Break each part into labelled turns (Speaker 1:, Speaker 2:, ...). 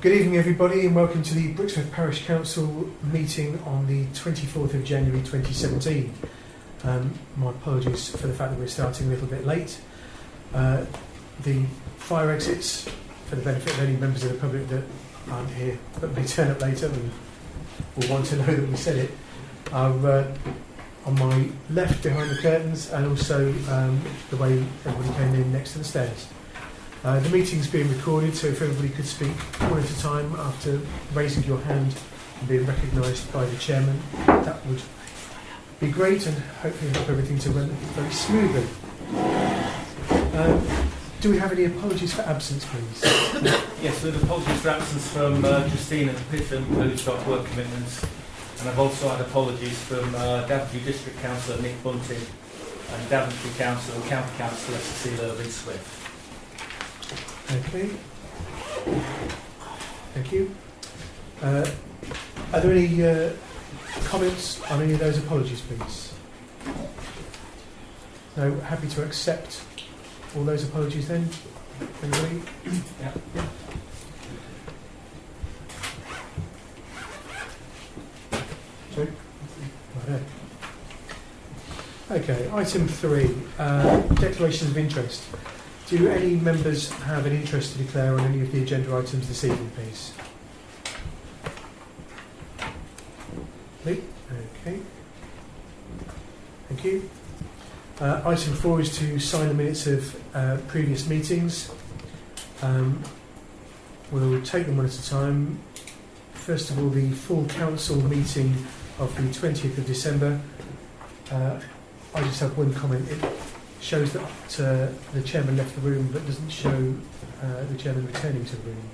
Speaker 1: Good evening everybody and welcome to the Brixworth Parish Council meeting on the 24th of January 2017. My apologies for the fact that we're starting a little bit late. The fire exits, for the benefit of any members of the public that aren't here but may turn up later and will want to know that we said it, are on my left behind the curtains and also the way everybody came in next to the stairs. The meeting's being recorded, so if everybody could speak one at a time after raising your hand and being recognised by the chairman, that would be great and hopefully help everything to run very smoothly. Do we have any apologies for absence, please?
Speaker 2: Yes, we have apologies for absence from Christina Pittman, who's got work commitments, and I've also had apologies from Daventry District Councillor Nick Bunting and Daventry Council and County Councillor Cecilia Brixworth.
Speaker 1: Okay. Thank you. Are there any comments on any of those apologies, please? No, happy to accept all those apologies then? Anybody?
Speaker 2: Yeah.
Speaker 1: Sorry? Right. Okay, item 3, declarations of interest. Do any members have an interest to declare on any of the agenda items this evening, please? Lee? Okay. Thank you. Item 4 is to sign the minutes of previous meetings. We'll take them one at a time. First of all, the full council meeting of the 20th of December. I just have one comment. It shows that the chairman left the room, but doesn't show the chairman returning to the room.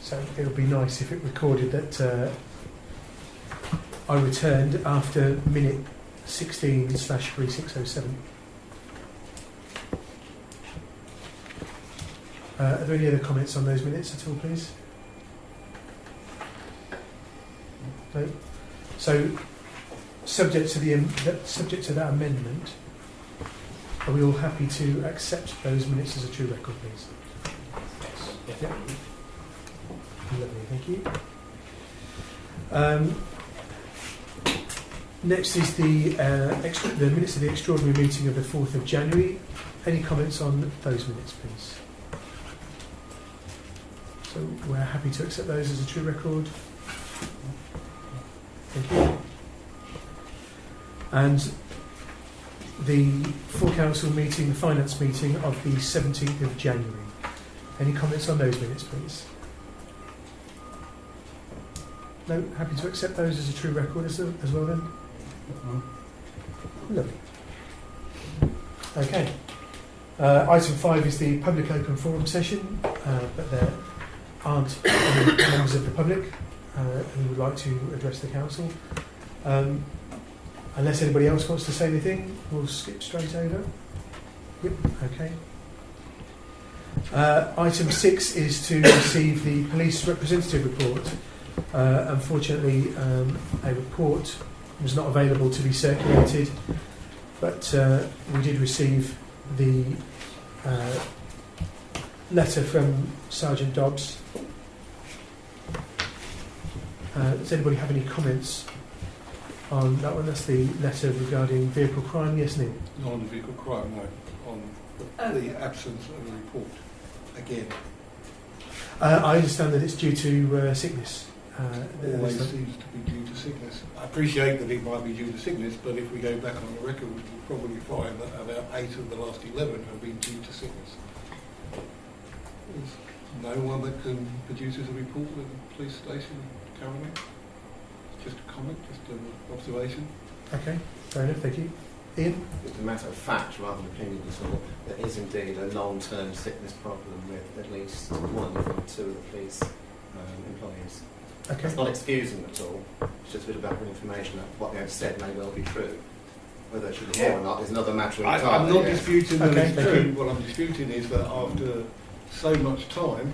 Speaker 1: So it would be nice if it recorded that I returned after minute 16/3607. Are there any other comments on those minutes at all, please? No. So, subject to that amendment, are we all happy to accept those minutes as a true record, please?
Speaker 2: Yes.
Speaker 1: Yeah. Lovely, thank you. Next is the minutes of the extraordinary meeting of the 4th of January. Any comments on those minutes, please? So we're happy to accept those as a true record. Thank you. And the full council meeting, the finance meeting of the 17th of January. Any comments on those minutes, please? No? Happy to accept those as a true record as well then? Lovely. Okay. Item 5 is the public open forum session, but there aren't any members of the public who would like to address the council. Unless anybody else wants to say anything, we'll skip straight over. Yep, okay. Item 6 is to receive the police representative report. Unfortunately, a report was not available to be circulated, but we did receive the letter from Sergeant Dobbs. Does anybody have any comments on that one? That's the letter regarding vehicle crime. Yes, Neil?
Speaker 3: Not on the vehicle crime, no. On the absence of a report, again.
Speaker 1: I understand that it's due to sickness.
Speaker 3: Always seems to be due to sickness. I appreciate that it might be due to sickness, but if we go back on the record, we'll probably find that about 8 of the last 11 have been due to sickness. There's no one that can produce a report at the police station currently. Just a comment, just an observation.
Speaker 1: Okay, fair enough, thank you. Ian?
Speaker 4: It's a matter of fact rather than opinion disorder. There is indeed a long-term sickness problem with at least 1 from 2 of the police employees.
Speaker 1: Okay.
Speaker 4: It's not excusing them at all, it's just a bit of background information that what they have said may well be true. Whether it should be here or not is another matter of time.
Speaker 3: I'm not disputing that
Speaker 1: Okay,
Speaker 3: it's true. What I'm disputing is that after so much time,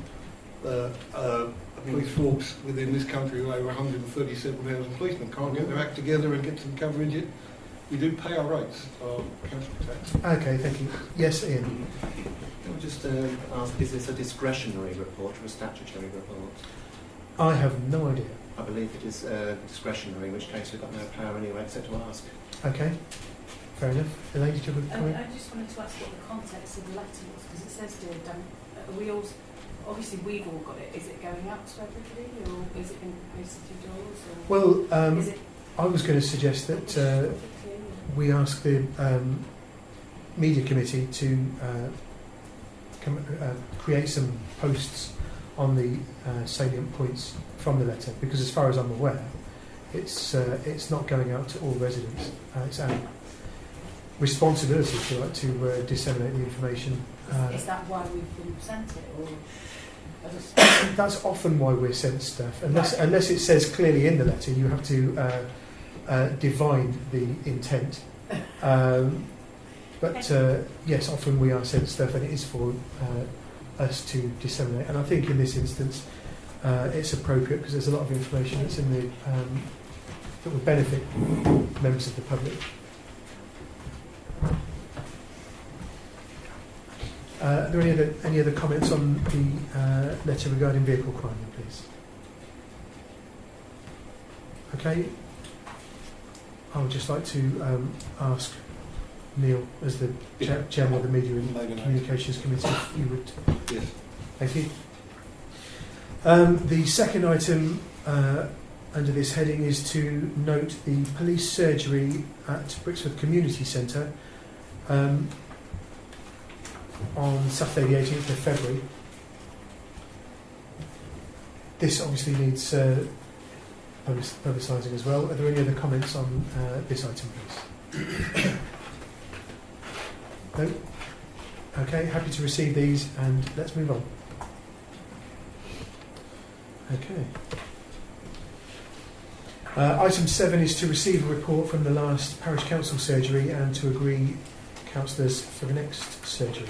Speaker 3: police force within this country of over 137,000 policemen can't get their act together and get some coverage in. We do pay our rates, our council tax.
Speaker 1: Okay, thank you. Yes, Ian?
Speaker 5: Can I
Speaker 4: just ask, is this a discretionary report or a statutory report?
Speaker 1: I have no idea.
Speaker 4: I believe it is discretionary, in which case we've got no power anyway except to ask.
Speaker 1: Okay, fair enough. Elaine, did you have a comment?
Speaker 5: I just wanted to ask what the context of the letter was, because it says, dear Dan, we all, obviously we've all got it. Is it going out to everybody, or is it going to be posted through doors? Or
Speaker 1: Well,
Speaker 5: is it
Speaker 1: I was going to suggest that we ask the media committee to create some posts on the salient points from the letter, because as far as I'm aware, it's not going out to all residents. It's our responsibility, if you like, to disseminate the information.
Speaker 5: is that why we've been sent it, or?
Speaker 1: That's often why we're sent stuff, unless it says clearly in the letter. You have to divine the intent. But yes, often we are sent stuff, and it is for us to disseminate. And I think in this instance, it's appropriate because there's a lot of information that's in the that would benefit members of the public. Are there any other comments on the letter regarding vehicle crime, please? Okay. I would just like to ask Neil, as the chairman of the Media and Communications Committee, if you would.
Speaker 3: Yes.
Speaker 1: Thank you. The second item under this heading is to note the police surgery at Brixworth Community Centre on Saturday the 18th of February. This obviously needs publicising as well. Are there any other comments on this item, please? No? Okay, happy to receive these, and let's move on. Okay. Item 7 is to receive a report from the last parish council surgery and to agree councillors for the next surgery.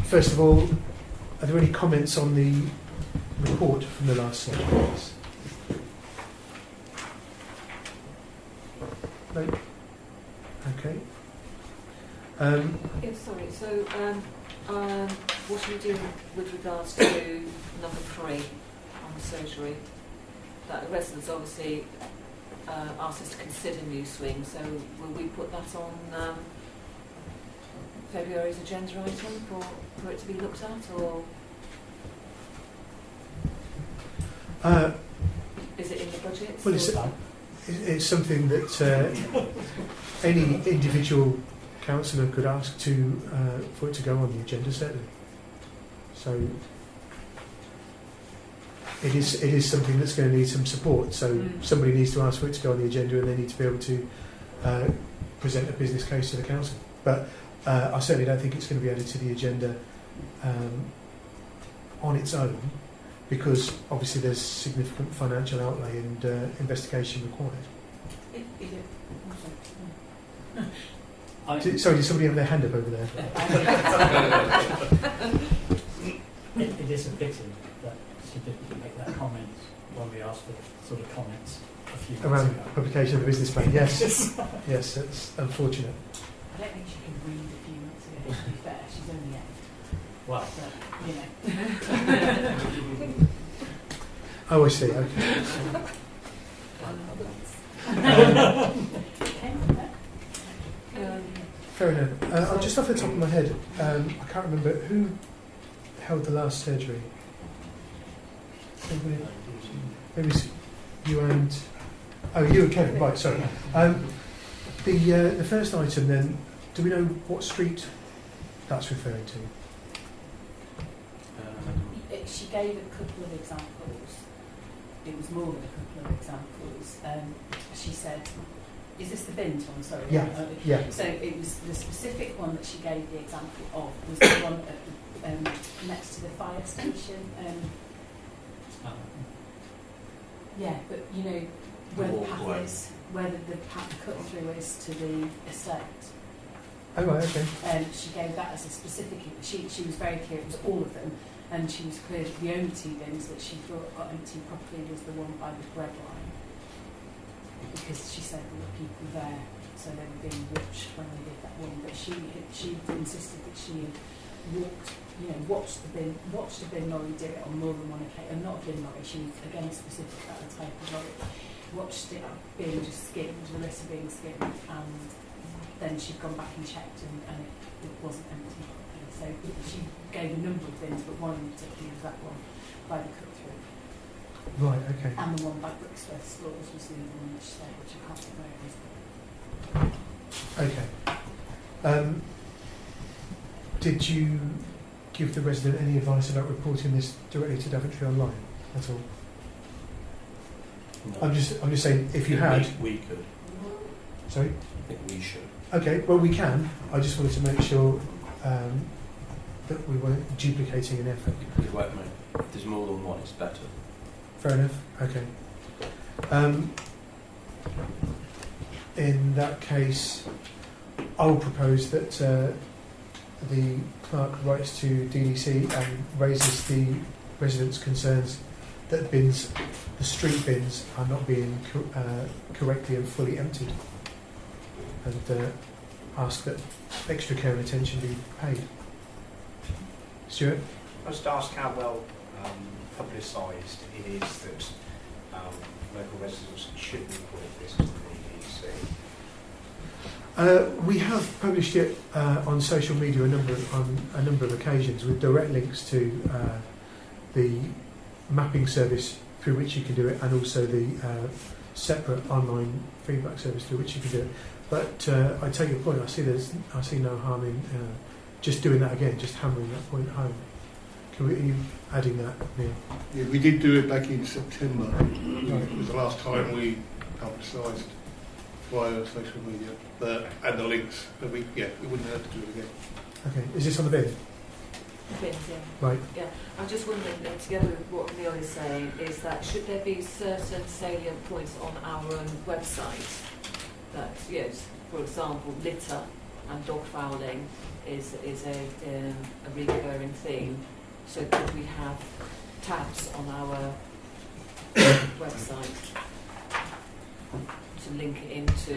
Speaker 1: First of all, are there any comments on the report from the last surgery? No? Okay.
Speaker 6: Yes, sorry. So, what are we doing with regards to number 3 on the surgery? That the residents obviously asked us to consider new swing. So, will we put that on February's agenda item for it to be looked at, or is it in the budget?
Speaker 1: Well, it's something that any individual councillor could ask to for it to go on the agenda, certainly. So it is something that's going to need some support. So somebody needs to ask for it to go on the agenda, and they need to be able to present a business case to the council. But I certainly don't think it's going to be added to the agenda on its own, because obviously there's significant financial outlay and investigation required. Sorry, did somebody have their hand up over there?
Speaker 7: It is a pity that she didn't make that comment when we asked for sort of comments a few months
Speaker 1: Around
Speaker 7: ago.
Speaker 1: publication of the business plan, yes. Yes, that's unfortunate.
Speaker 5: I don't think she could read a few months ago, to be fair. She's only 8.
Speaker 7: Well,
Speaker 5: But, you know.
Speaker 1: Oh, I see, okay. Fair enough. Just off the top of my head, I can't remember who held the last surgery. Maybe it was you and... Oh, you and Kevin, right, sorry. The first item then, do we know what street that's referring to?
Speaker 5: She gave a couple of examples. It was more than a couple of examples. She said, is this the bin, Tom? Sorry.
Speaker 1: Yeah, yeah.
Speaker 5: So it was the specific one that she gave the example of was the one at the, next to the fire station. Yeah, but you know where the path is, where the path cut through is to the estate.
Speaker 1: Oh, right, okay.
Speaker 5: She gave that as a specific. She was very clear it was all of them, and she was clear that the only 2 bins that she thought got emptied properly was the one by the bread line, because she said there were people there so they were being watched when they did that one. But she insisted that she had watched the bin lorry do it on more than one occasion. Not a bin lorry, she was again specific about the type of lorry. Watched it being just skimmed, the litter being skimmed, and then she'd gone back and checked and it wasn't empty properly. So she gave a number of bins, but one in particular was that one by the cook-through.
Speaker 1: Right, okay.
Speaker 5: And the one by Brixworth Stores was the other one which I can't remember where it is.
Speaker 1: Okay. Did you give the resident any advice about reporting this directly to Daventry Online at all?
Speaker 8: No.
Speaker 1: I'm just saying, if you had...
Speaker 8: We could.
Speaker 1: Sorry?
Speaker 8: I think we should.
Speaker 1: Okay, well we can. I just wanted to make sure that we weren't duplicating an effort.
Speaker 8: It won't make. If there's more than one, it's better.
Speaker 1: Fair enough. Okay. In that case, I will propose that the clerk writes to DDC and raises the residents' concerns that the street bins are not being correctly and fully emptied, and ask that extra care and attention be paid. Stuart?
Speaker 9: I was to ask how well publicised it is that local residents should report this to the EDC.
Speaker 1: We have published it on social media on a number of occasions with direct links to the mapping service through which you can do it, and also the separate online feedback service through which you can do it. But I take your point. I see no harm in just doing that again, just hammering that point home. Are you adding that, Neil?
Speaker 3: Yeah, we did do it back in September. It was the last time we publicised via social media and the links. But we wouldn't have to do it again.
Speaker 1: Okay. Is this on the bin?
Speaker 6: Bins, yeah.
Speaker 1: Right.
Speaker 6: Yeah, I'm just wondering, together with what Neil is saying, is that should there be certain salient points on our own website that, yes, for example, litter and dog fouling is a recurring theme. So could we have tabs on our website to link it into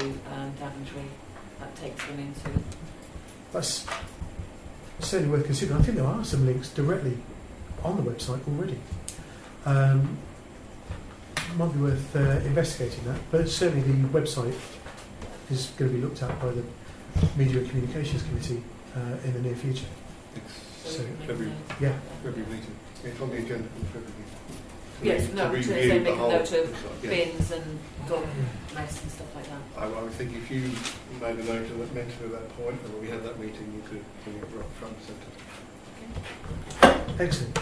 Speaker 6: Daventry that takes them into?
Speaker 1: That's certainly worth considering. I think there are some links directly on the website already. Might be worth investigating that, but certainly the website is going to be looked at by the Media and Communications Committee in the near future. So,
Speaker 3: February meeting. It's on the agenda for February meeting.
Speaker 6: Yes, no, to
Speaker 3: review
Speaker 6: say make
Speaker 3: the
Speaker 6: a
Speaker 3: whole
Speaker 6: note of
Speaker 3: website, yeah.
Speaker 6: bins and dog mess and stuff like that.
Speaker 3: I would think if you made a note of that, mention at that point, and when we had that meeting, you could bring it right front and centre.
Speaker 1: excellent.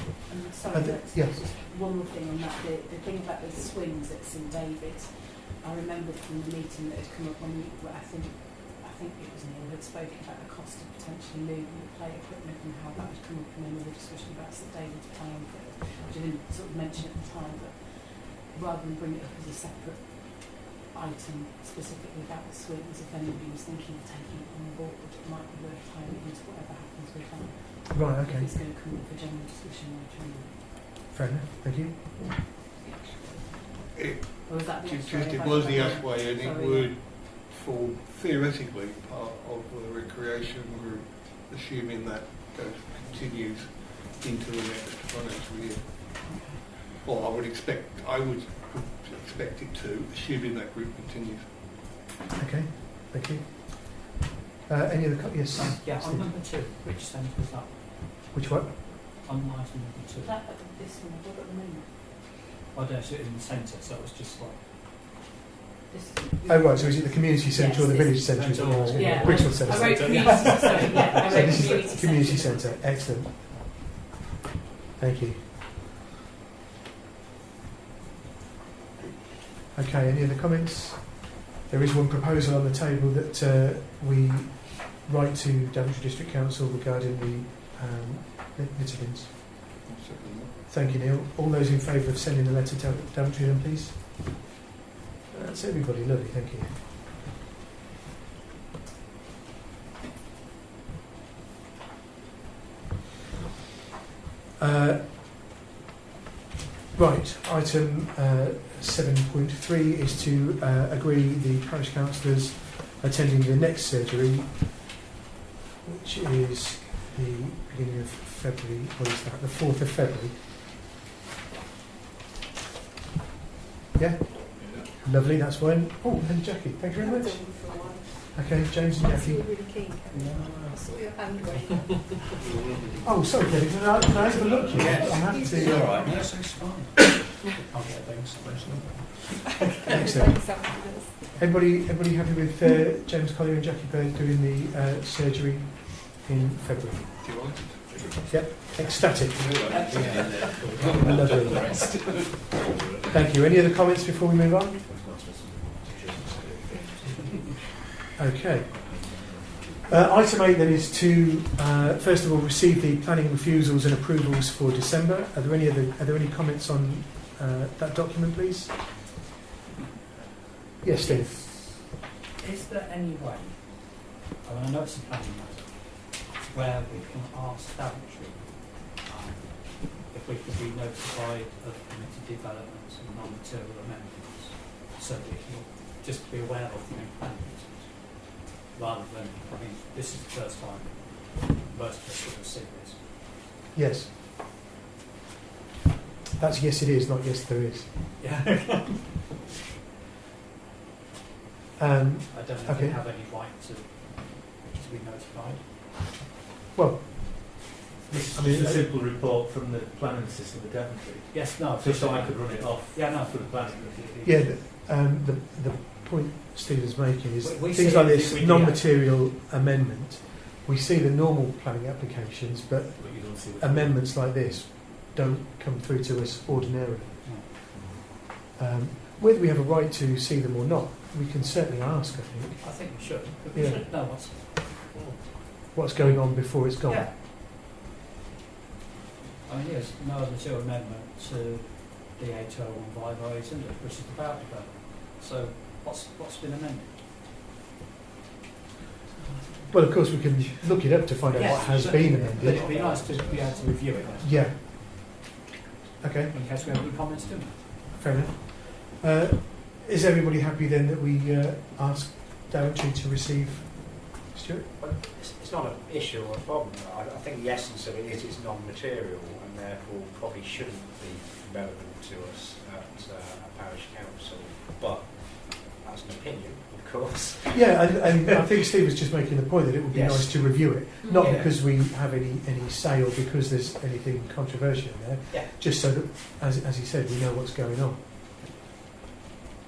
Speaker 5: Sorry,
Speaker 1: yeah.
Speaker 5: just one more thing on that. The thing about the swings at St David's, I remembered from the meeting that had come up on where I think it was Neil had spoken about the cost of potentially moving the play equipment and how that would come up in another discussion about St David's playing for it, which I didn't sort of mention at the time, but rather than bring it up as a separate item specifically about the swings, if anybody was thinking of taking it on board, it might be worth tying it into whatever happens with that.
Speaker 1: Right, okay.
Speaker 5: If it's going to come up for general discussion later on.
Speaker 1: Fair enough. Thank you.
Speaker 5: Or was that the
Speaker 3: It was the Ashway, and it would form theoretically part of the recreation group, assuming that continues into the next financial year. Or I would expect it to, assuming that group continues.
Speaker 1: Okay. Thank you. Any other? Yes.
Speaker 7: Yeah,
Speaker 1: Steve.
Speaker 7: on number 2, which centre was that?
Speaker 1: Which one?
Speaker 7: On item number 2.
Speaker 5: That this one I've got at the moment.
Speaker 7: I don't see it in the centre, so it was just like...
Speaker 1: Oh right, so is it the community centre or the village centre?
Speaker 7: Centre or-
Speaker 5: Yeah,
Speaker 1: Brixworth Centre.
Speaker 5: I wrote community, sorry, yeah, I
Speaker 1: So
Speaker 5: wrote
Speaker 1: this is
Speaker 5: community
Speaker 1: the community
Speaker 5: centre.
Speaker 1: centre. Excellent. Thank you. Okay, any other comments? There is one proposal on the table that we write to Daventry District Council regarding the litter bins. Thank you, Neil. All those in favour of sending the letter to Daventry then, please? That's everybody. Lovely, thank you. Right, item 7.3 is to agree the parish councillors attending the next surgery, which is the beginning of February. What is that? The 4th of February. Yeah? Lovely, that's one. Oh, and Jackie, thank you very much. Okay, James and Jackie.
Speaker 10: Really keen. I saw your hand waving.
Speaker 1: Oh, sorry, Kevin, can I have a look?
Speaker 8: Yes.
Speaker 1: I'm happy
Speaker 8: It's
Speaker 1: to.
Speaker 8: all right. Yes, it's fine. I'll get a big
Speaker 1: Excellent. Everybody happy with James Collier and Jackie Bird doing the surgery in February? Yep, ecstatic. Lovely. Thank you. Any other comments before we move on? Okay. Item 8 then is to first of all receive the planning refusals and approvals for December. Are there any comments on that document, please? Yes, Steve.
Speaker 7: Is there any way, I know it's a planning matter, where we can ask Daventry if we could be notified of permitted developments and non-material amendments, so that we can just be aware of them in planning meetings, rather than, I mean, this is the first time most of us would have seen this.
Speaker 1: Yes. That's yes it is, not yes there is.
Speaker 7: Yeah. I don't know if
Speaker 1: Okay.
Speaker 7: we have any right to be notified.
Speaker 1: Well,
Speaker 2: This
Speaker 1: I mean,
Speaker 2: is a simple report from the planning system of Daventry.
Speaker 7: Yes, no.
Speaker 2: Just so I could run it off
Speaker 7: Yeah, no.
Speaker 2: for the planning.
Speaker 1: yeah, the point Steve is making is
Speaker 7: We
Speaker 1: things
Speaker 7: see
Speaker 1: like
Speaker 7: it,
Speaker 1: this
Speaker 7: we do
Speaker 1: non-material amendment. We see the normal planning applications, but
Speaker 2: But you don't see what
Speaker 1: amendments like this don't come through to us ordinarily. Whether we have a right to see them or not, we can certainly ask, I think,
Speaker 7: I think we should.
Speaker 1: Yeah.
Speaker 7: We should know
Speaker 1: what's going on before it's gone.
Speaker 7: Yeah. I mean, yes, no material amendment to the 801508, isn't it, which is about development. So what's been amended?
Speaker 1: Well, of course, we can look it up to find out what has been
Speaker 7: But
Speaker 1: amended.
Speaker 7: it'd be nice to be able to review it
Speaker 1: Yeah. Okay,
Speaker 7: in case we have any comments to it.
Speaker 1: fair enough. Is everybody happy then that we ask Daventry to receive Stuart?
Speaker 9: Well, it's not an issue or a problem. I think the essence of it is it's non-material and therefore probably shouldn't be relevant to us at a parish council. But that's an opinion, of course.
Speaker 1: Yeah, and I think Steve was just making the point that it would be
Speaker 9: Yes.
Speaker 1: nice to review it, not
Speaker 9: Yeah.
Speaker 1: because we have any say or because there's anything controversial in there,
Speaker 9: Yeah.
Speaker 1: just so that, as he said, we know what's going on.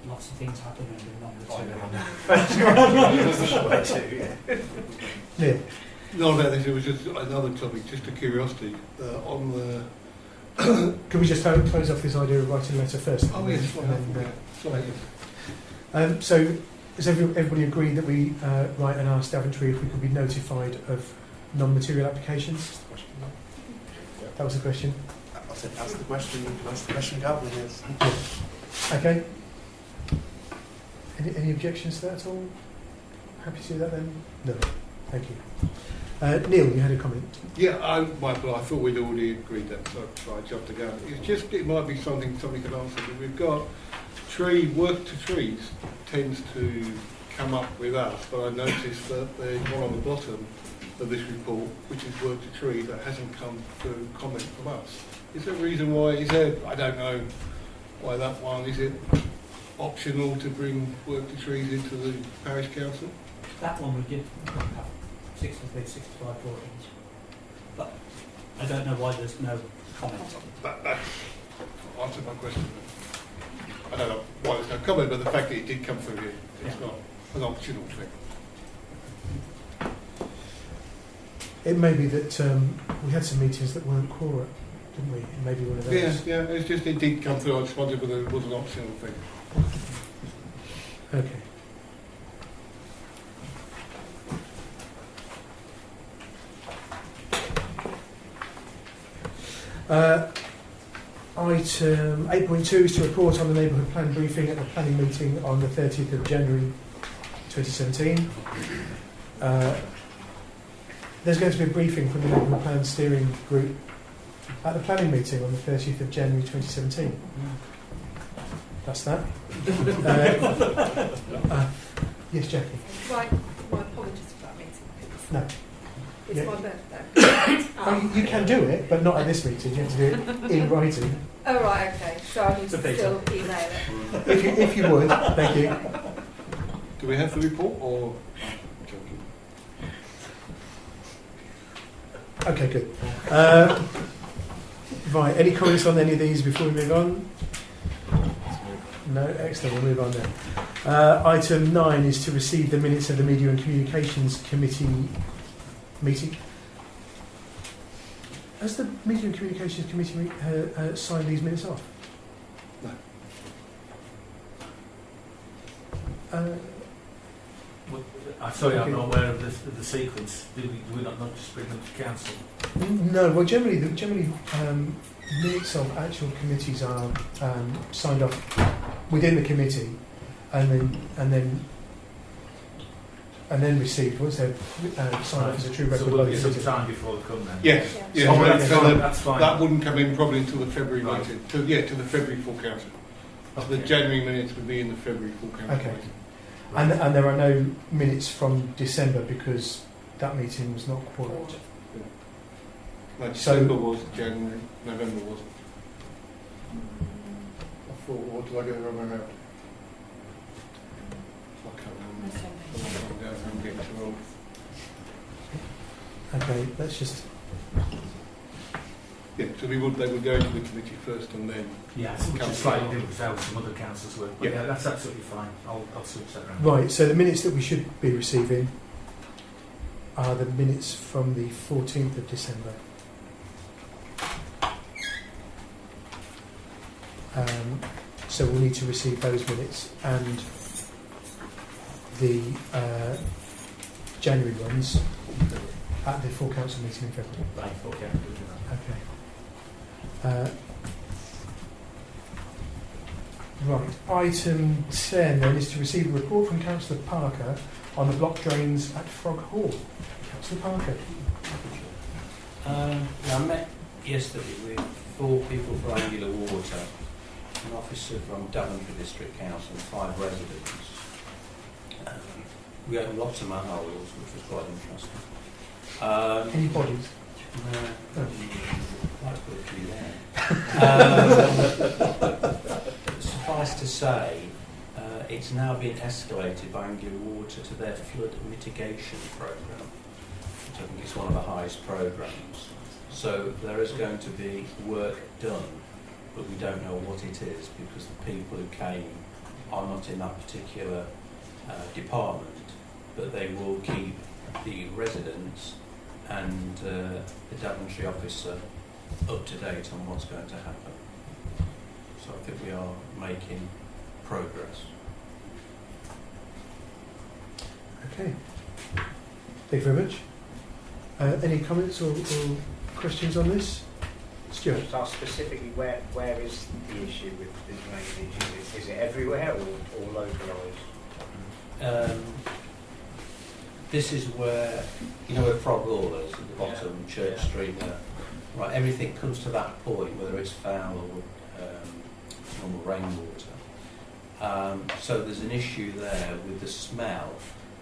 Speaker 7: Lots of things happen in non-material.
Speaker 1: Yeah.
Speaker 3: Not about this, it was just another topic, just a curiosity. On the...
Speaker 1: Could we just close off this idea of writing a letter first?
Speaker 3: Oh yes,
Speaker 1: And then,
Speaker 3: sorry.
Speaker 1: so, does everybody agree that we write and ask Daventry if we could be notified of non-material applications? That was the question.
Speaker 8: I said, ask the question, Gavin, yes.
Speaker 1: Okay. Any objections to that at all? Happy to do that then? No. Thank you. Neil, you had a comment.
Speaker 3: Yeah, I thought we'd already agreed that, so I jumped the gun. It's just, it might be something somebody could answer. But we've got work to trees tends to come up with us, but I noticed that there's one on the bottom of this report, which is work to trees, that hasn't come through comment from us. Is there a reason why? Is there, I don't know why that one, is it optional to bring work to trees into the parish council?
Speaker 7: That one would give 63, 65 audience. But I don't know why there's no comment on it.
Speaker 3: That answered my question. I don't know why there's no comment, but the fact that it did come through here, it's not an optional thing.
Speaker 1: It may be that we had some meetings that weren't quora, didn't we? It may be one of those.
Speaker 3: Yeah, it's just it did come through. I just wondered whether it was an optional thing.
Speaker 1: Okay. Item 8.2 is to report on the neighbourhood plan briefing at the planning meeting on the 30th of January 2017. There's going to be a briefing from the neighbourhood plan steering group at the planning meeting on the 30th of January 2017. That's that. Yes, Jackie.
Speaker 10: Right, my apologies for that meeting.
Speaker 1: No.
Speaker 10: It's
Speaker 1: Yeah.
Speaker 10: my birthday.
Speaker 1: Oh, you can do it, but not at this meeting. You have to do it in writing.
Speaker 10: Oh, right, okay. So I need to
Speaker 2: It's a
Speaker 10: still email it.
Speaker 1: If you would, thank you.
Speaker 3: Do we have the report or? Joking.
Speaker 1: Okay, good. Right, any comments on any of these before we move on? No, excellent, we'll move on then. Item 9 is to receive the minutes of the Media and Communications Committee meeting. Has the Media and Communications Committee signed these minutes off?
Speaker 3: No.
Speaker 2: Sorry, I'm
Speaker 1: Okay.
Speaker 2: not aware of the sequence. Do we not just bring them to council?
Speaker 1: No, well, generally, minutes of actual committees are signed off within the committee, and then received once they're signed off as a true record
Speaker 2: So
Speaker 1: by
Speaker 2: we'll
Speaker 1: the
Speaker 2: get some
Speaker 1: committee.
Speaker 2: time before they come then?
Speaker 3: Yes,
Speaker 10: Yeah.
Speaker 3: yes,
Speaker 2: Oh,
Speaker 3: so
Speaker 2: that's
Speaker 3: that-
Speaker 2: fine. That's fine.
Speaker 3: that wouldn't come in probably until the February
Speaker 2: Right.
Speaker 3: meeting, to the February full council. The
Speaker 2: Okay.
Speaker 3: January minutes would be in the February full council
Speaker 1: Okay.
Speaker 3: meeting.
Speaker 1: And there are no minutes from December because that meeting was not quorate.
Speaker 3: No,
Speaker 1: So-
Speaker 3: December was, January, November wasn't. I thought, what did I get the wrong way around? I can't remember.
Speaker 5: That's okay.
Speaker 3: I'm getting too old.
Speaker 1: Okay, let's just.
Speaker 3: Yeah, so they would go into the committee first and then.
Speaker 2: Yeah, it's which is slightly different to how some other councils work. But
Speaker 3: Yeah.
Speaker 2: yeah, that's absolutely fine. I'll switch that around.
Speaker 1: Right, so the minutes that we should be receiving are the minutes from the 14th of December. So we'll need to receive those minutes and the January ones at the full council meeting in February.
Speaker 2: Right, okay.
Speaker 1: Okay. Right, item 10 then is to receive a report from Councillor Parker on the block drains at Frog Hall. Councillor Parker.
Speaker 11: I met yesterday with 4 people for Angular Water, an officer from Daventry District Council and 5 residents. We opened lots of manholes, which was quite interesting.
Speaker 1: Any bodies?
Speaker 11: Quite a few there. Suffice to say, it's now been escalated by Angular Water to their flood mitigation programme, which I think is one of the highest programmes. So there is going to be work done, but we don't know what it is because the people who came are not in that particular department, but they will keep the residents and the Daventry officer up to date on what's going to happen. So I think we are making progress.
Speaker 1: Okay. Thank you very much. Any comments or questions on this? Stuart?
Speaker 9: Just ask specifically where is the issue with the drainage? Is it everywhere or localised?
Speaker 11: This is where, you know where Frog Hall is, at the bottom, Church Street there. Right, everything comes to that point, whether it's foul or normal rainwater. So there's an issue there with the smell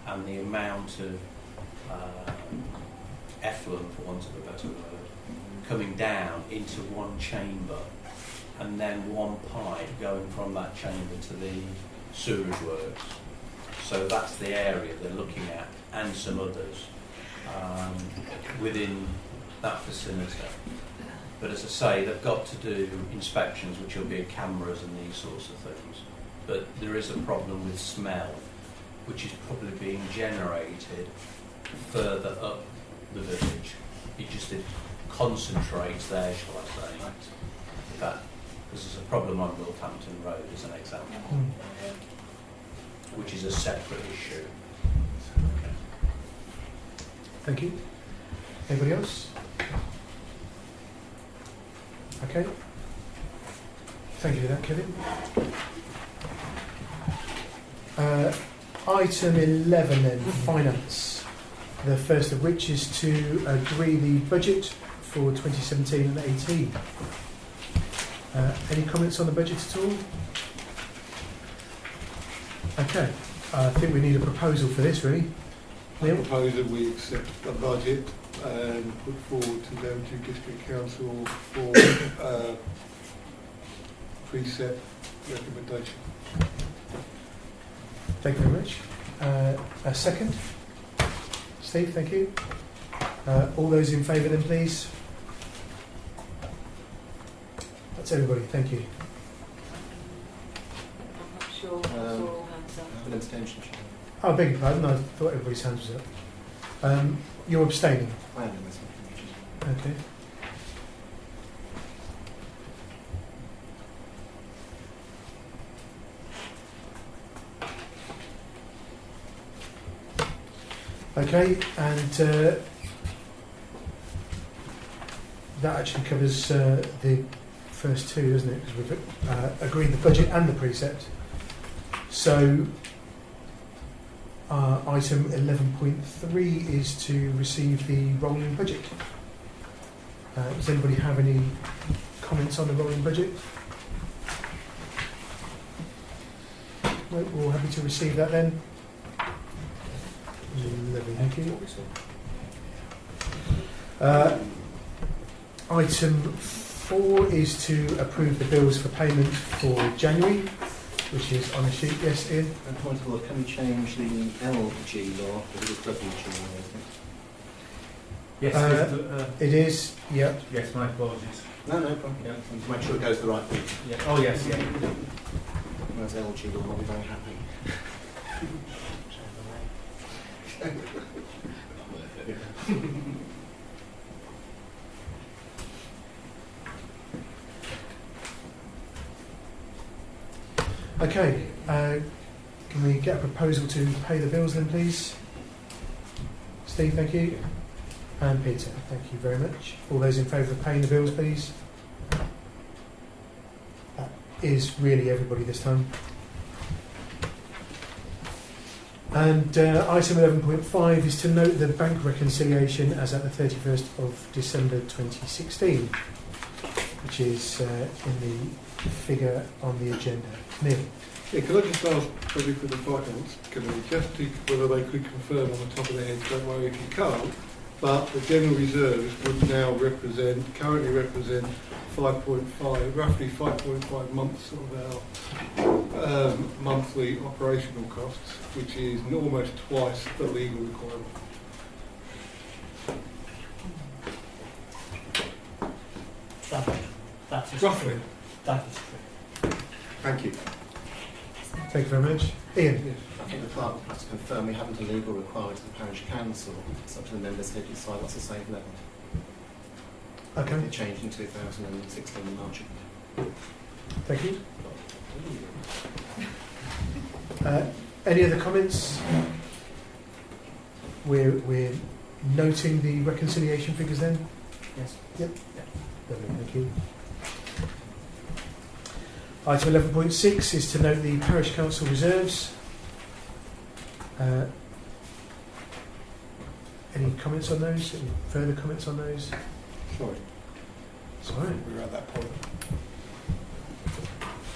Speaker 11: and the amount of effluent, for want of a better word, coming down into one chamber and then one pipe going from that chamber to the sewage works. So that's the area they're looking at, and some others within that vicinity. But as I say, they've got to do inspections, which will be cameras and these sorts of things. But there is a problem with smell, which is probably being generated further up the village. It concentrates there, shall I say. That, because there's a problem on Northampton Road, as an example, which is a separate issue.
Speaker 1: Thank you. Anybody else? Okay. Thank you for that, Kevin. Item 11 then, finance. The first of which is to agree the budget for 2017 and 18. Any comments on the budget at all? Okay. I think we need a proposal for this, really.
Speaker 3: I
Speaker 1: Neil?
Speaker 3: propose that we accept a budget and put forward to Daventry District Council for preset recommendation.
Speaker 1: Thank you very much. A second? Steve, thank you. All those in favour then, please? That's everybody, thank you.
Speaker 6: I'm not sure. I saw all hands up.
Speaker 4: I have an abstention, Chair.
Speaker 1: Oh, I beg your pardon, I thought everybody's hands was up. You're abstaining?
Speaker 4: I am in this one.
Speaker 1: Okay. Okay, and that actually covers the first two, doesn't it? Because we've agreed the budget and the precept. So item 11.3 is to receive the rolling budget. Does anybody have any comments on the rolling budget? No, we're all happy to receive that then. Lovely, thank you. Item 4 is to approve the bills for payment for January, which is on the sheet. Yes, Ian?
Speaker 4: And point of order, can we change the LG law to the WG law, isn't it?
Speaker 2: Yes,
Speaker 1: It is, yeah.
Speaker 2: yes, my apologies.
Speaker 4: No, no problem.
Speaker 2: Yeah.
Speaker 4: To make sure it goes to the right people.
Speaker 2: Yeah. Oh, yes, yeah.
Speaker 4: Whereas LG law will be very happy.
Speaker 1: Okay, can we get a proposal to pay the bills then, please? Steve, thank you. And Peter, thank you very much. All those in favour of paying the bills, please? That is really everybody this time. And item 11.5 is to note the bank reconciliation as at the 31st of December 2016, which is in the figure on the agenda. Neil?
Speaker 3: Yeah, can I just ask, probably for the finance committee, just to, whether they could confirm on the top of their heads, don't worry if you can't, but the general reserves would now currently represent 5.5, roughly 5.5 months of our monthly operational costs, which is almost twice the legal requirement.
Speaker 7: That is
Speaker 3: Roughly.
Speaker 7: true. That is true.
Speaker 3: Thank you.
Speaker 1: Thank you very much. Ian?
Speaker 3: Yes.
Speaker 4: I think the clerk will have to confirm we haven't a legal requirement to the parish council. It's up to the members here to decide what's a safe level.
Speaker 1: Okay,
Speaker 4: It changed in 2016 in March.
Speaker 1: thank you. Any other comments? We're noting the reconciliation figures then?
Speaker 7: Yes.
Speaker 1: Yep. Lovely, thank you. Item 11.6 is to note the parish council reserves. Any comments on those? Any further comments on those?
Speaker 3: Sorry,
Speaker 1: Sorry.
Speaker 3: we were at that point.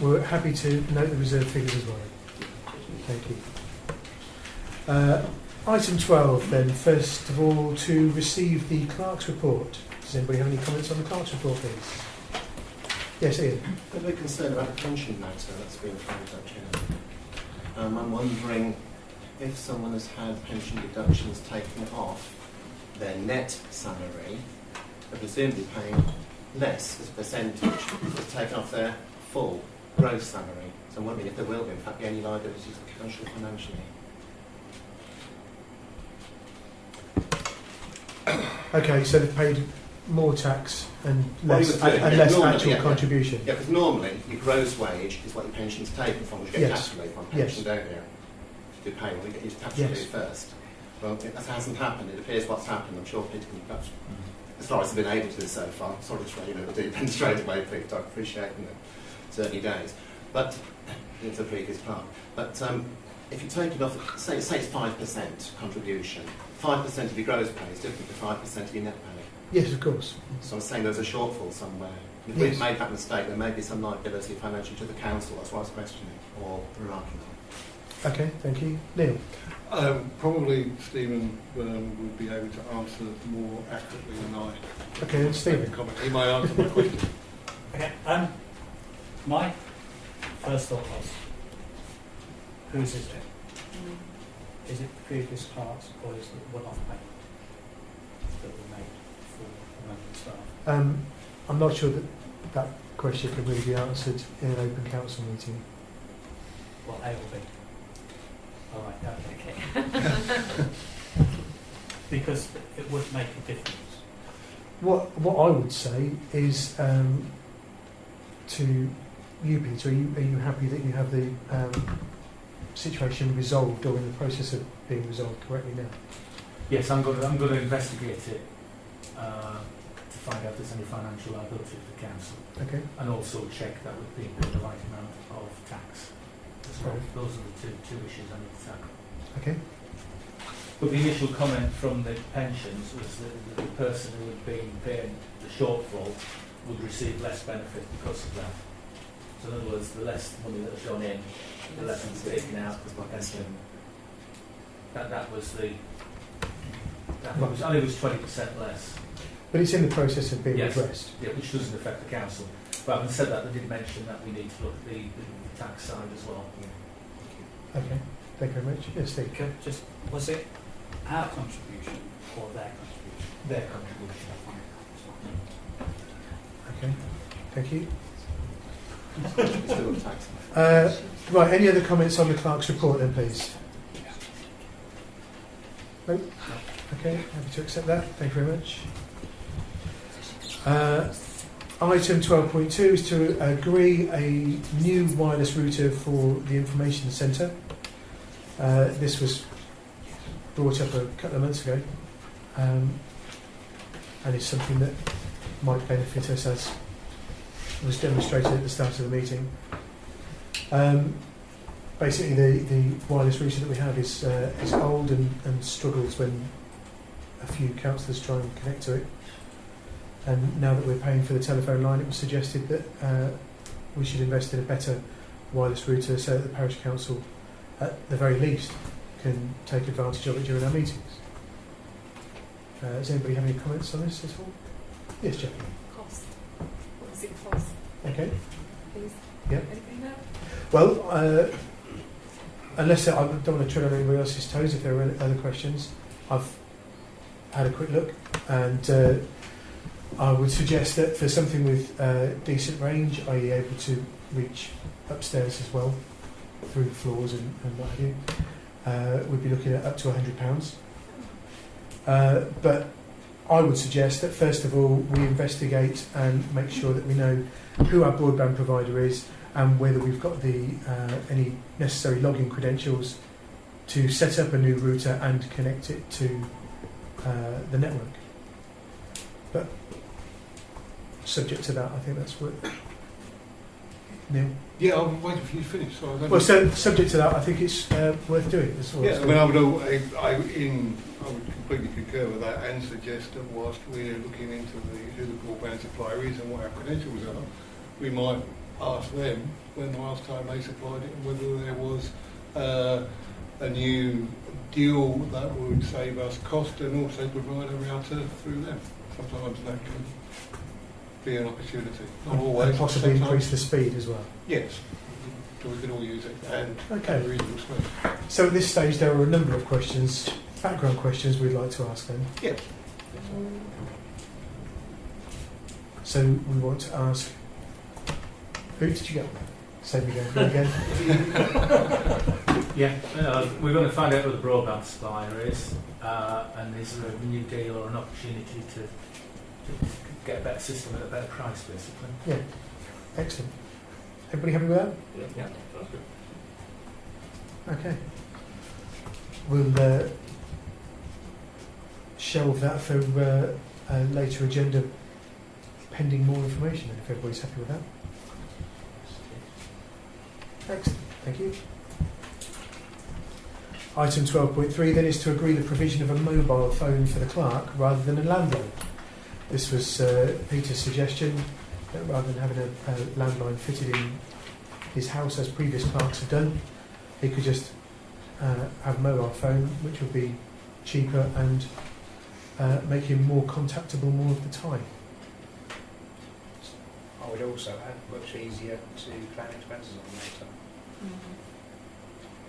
Speaker 1: We're happy to note the reserve figures as well. Thank you. Item 12 then, first of all, to receive the clerk's report. Does anybody have any comments on the clerk's report, please? Yes, Ian.
Speaker 4: I'm very concerned about the pension matter that's been flagged up here. I'm wondering if someone has had pension deductions taken off their net salary, they're presumably paying less as a percentage that's taken off their full gross salary. So I'm wondering if there will be, in fact, be any liabilities to the council financially.
Speaker 1: Okay, so they've paid more tax and
Speaker 4: Well,
Speaker 1: less,
Speaker 4: you would do,
Speaker 1: and
Speaker 4: yeah,
Speaker 1: less
Speaker 4: normally,
Speaker 1: actual
Speaker 4: yeah.
Speaker 1: contribution.
Speaker 4: Yeah, because normally your gross wage is what your pension's taken from, which you get
Speaker 1: Yes.
Speaker 4: tax relief on
Speaker 1: Yes.
Speaker 4: pension, don't you? If you do payroll, you get your tax
Speaker 1: Yes.
Speaker 4: relief first. Well, that hasn't happened. It appears what's happened. I'm sure Peter can perhaps, as far as I've been able to do so far, sorry to throw you the deep end straight away, Peter, I appreciate it's early days. But it's a previous clerk. But if you take it off, say it's 5% contribution, 5% of your gross pay is different to 5% of your net pay.
Speaker 1: Yes, of course.
Speaker 4: So I'm saying there's a shortfall somewhere. If
Speaker 1: Yes.
Speaker 4: we've made that mistake, there may be some liability financially to the council. That's what I was questioning or remarking on.
Speaker 1: Okay, thank you. Neil?
Speaker 3: Probably Stephen would be able to answer more accurately than I.
Speaker 1: Okay, then Stephen.
Speaker 3: Comment. He may answer my question.
Speaker 7: Okay, my first thought was, whose is it? Is it the previous clerks or is it one-off payment that we made for permanent staff?
Speaker 1: I'm not sure that question can really be answered in an open council meeting.
Speaker 7: Well, A or B? All right, okay. Because it would make a difference.
Speaker 1: What I would say is to you, Peter, are you happy that you have the situation resolved or in the process of being resolved correctly now?
Speaker 2: Yes, I'm going to investigate it to find out if there's any financial liability for the council,
Speaker 1: Okay.
Speaker 2: and also check that we're being paid the right amount of tax as well.
Speaker 1: Right.
Speaker 2: Those are the two issues I need to tackle.
Speaker 1: Okay.
Speaker 2: But the initial comment from the pensions was that the person who had been paying the shortfall would receive less benefit because of that. So in other words, the less money that has gone in, the less is taken out. And that was the. I think it was 20% less.
Speaker 1: But it's in the process of being
Speaker 2: Yes.
Speaker 1: addressed.
Speaker 2: Yeah, which doesn't affect the council. But having said that, they did mention that we need to look at the tax side as well.
Speaker 1: Okay. Thank you very much. Yes, Steve.
Speaker 7: Okay, just, was it our contribution or their contribution?
Speaker 2: Their contribution.
Speaker 1: Okay. Thank you.
Speaker 4: Still a tax.
Speaker 1: Right, any other comments on the clerk's report then, please? No? Okay, happy to accept that. Thank you very much. Item 12.2 is to agree a new wireless router for the information centre. This was brought up a couple of months ago, and is something that might benefit us, as was demonstrated at the start of the meeting. Basically, the wireless router that we have is old and struggles when a few councillors try and connect to it. And now that we're paying for the telephone line, it was suggested that we should invest in a better wireless router so that the parish council, at the very least, can take advantage of it during our meetings. Does anybody have any comments on this at all? Yes, Jackie.
Speaker 10: Cost. What does it cost,
Speaker 1: Okay.
Speaker 10: please?
Speaker 1: Yep.
Speaker 10: Anything there?
Speaker 1: Well, unless I don't want to tread on anybody else's toes, if there are other questions, I've had a quick look, and I would suggest that for something with decent range, i.e. able to reach upstairs as well, through the floors and what have you, we'd be looking at up to £100. But I would suggest that first of all we investigate and make sure that we know who our broadband provider is and whether we've got the any necessary login credentials to set up a new router and connect it to the network. But subject to that, I think that's what. Neil?
Speaker 3: Yeah, I'm waiting for you to finish. So
Speaker 1: Well, so subject to that, I think it's worth doing. That's all.
Speaker 3: yeah, I mean, I would completely concur with that and suggest that whilst we're looking into who the broadband supplier is and what our credentials are, we might ask them when the last time they supplied it and whether there was a new deal that would save us cost and also provide a router through them. Sometimes that can be an opportunity. Not always.
Speaker 1: And possibly
Speaker 3: sometimes.
Speaker 1: increase the speed as well.
Speaker 3: Yes. So we can all use it and
Speaker 1: Okay.
Speaker 3: have a reasonable speed.
Speaker 1: So at this stage, there are a number of questions, background questions we'd like to ask them.
Speaker 3: Yes.
Speaker 1: So we want to ask, who did you get? Say me again.
Speaker 2: Yeah, we're going to find out who the broadband supplier is, and is there a new deal or an opportunity to get a better system at a better price, basically.
Speaker 1: Yeah, excellent. Everybody happy with that?
Speaker 2: Yeah.
Speaker 1: Okay. We'll shelve that for a later agenda, pending more information, if everybody's happy with that. Excellent, thank you. Item 12.3 then is to agree the provision of a mobile phone for the clerk rather than a landline. This was Peter's suggestion, that rather than having a landline fitted in his house as previous clerks have done, he could just have a mobile phone, which will be cheaper and make him more contactable more of the time.
Speaker 9: I would also add much easier to claim expenses on the motor,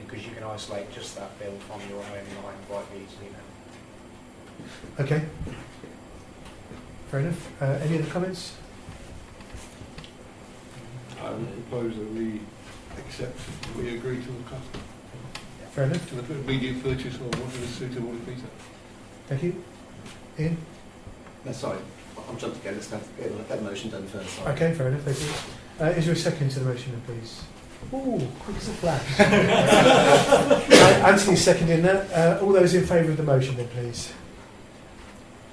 Speaker 9: because you can isolate just that bill from your own line quite easily now.
Speaker 1: Okay. Fair enough. Any other comments?
Speaker 3: I would propose that we accept, we agree to the cost,
Speaker 1: Fair enough.
Speaker 3: to the immediate purchase or whatever is suitable to Peter.
Speaker 1: Thank you. Ian?
Speaker 4: No, sorry, I'm jumping again. Let's get the motion done first. Sorry.
Speaker 1: Okay, fair enough. Thank you. Is there a second to the motion then, please? Ooh, quick as a flash. Anthony's seconding that. All those in favour of the motion then, please.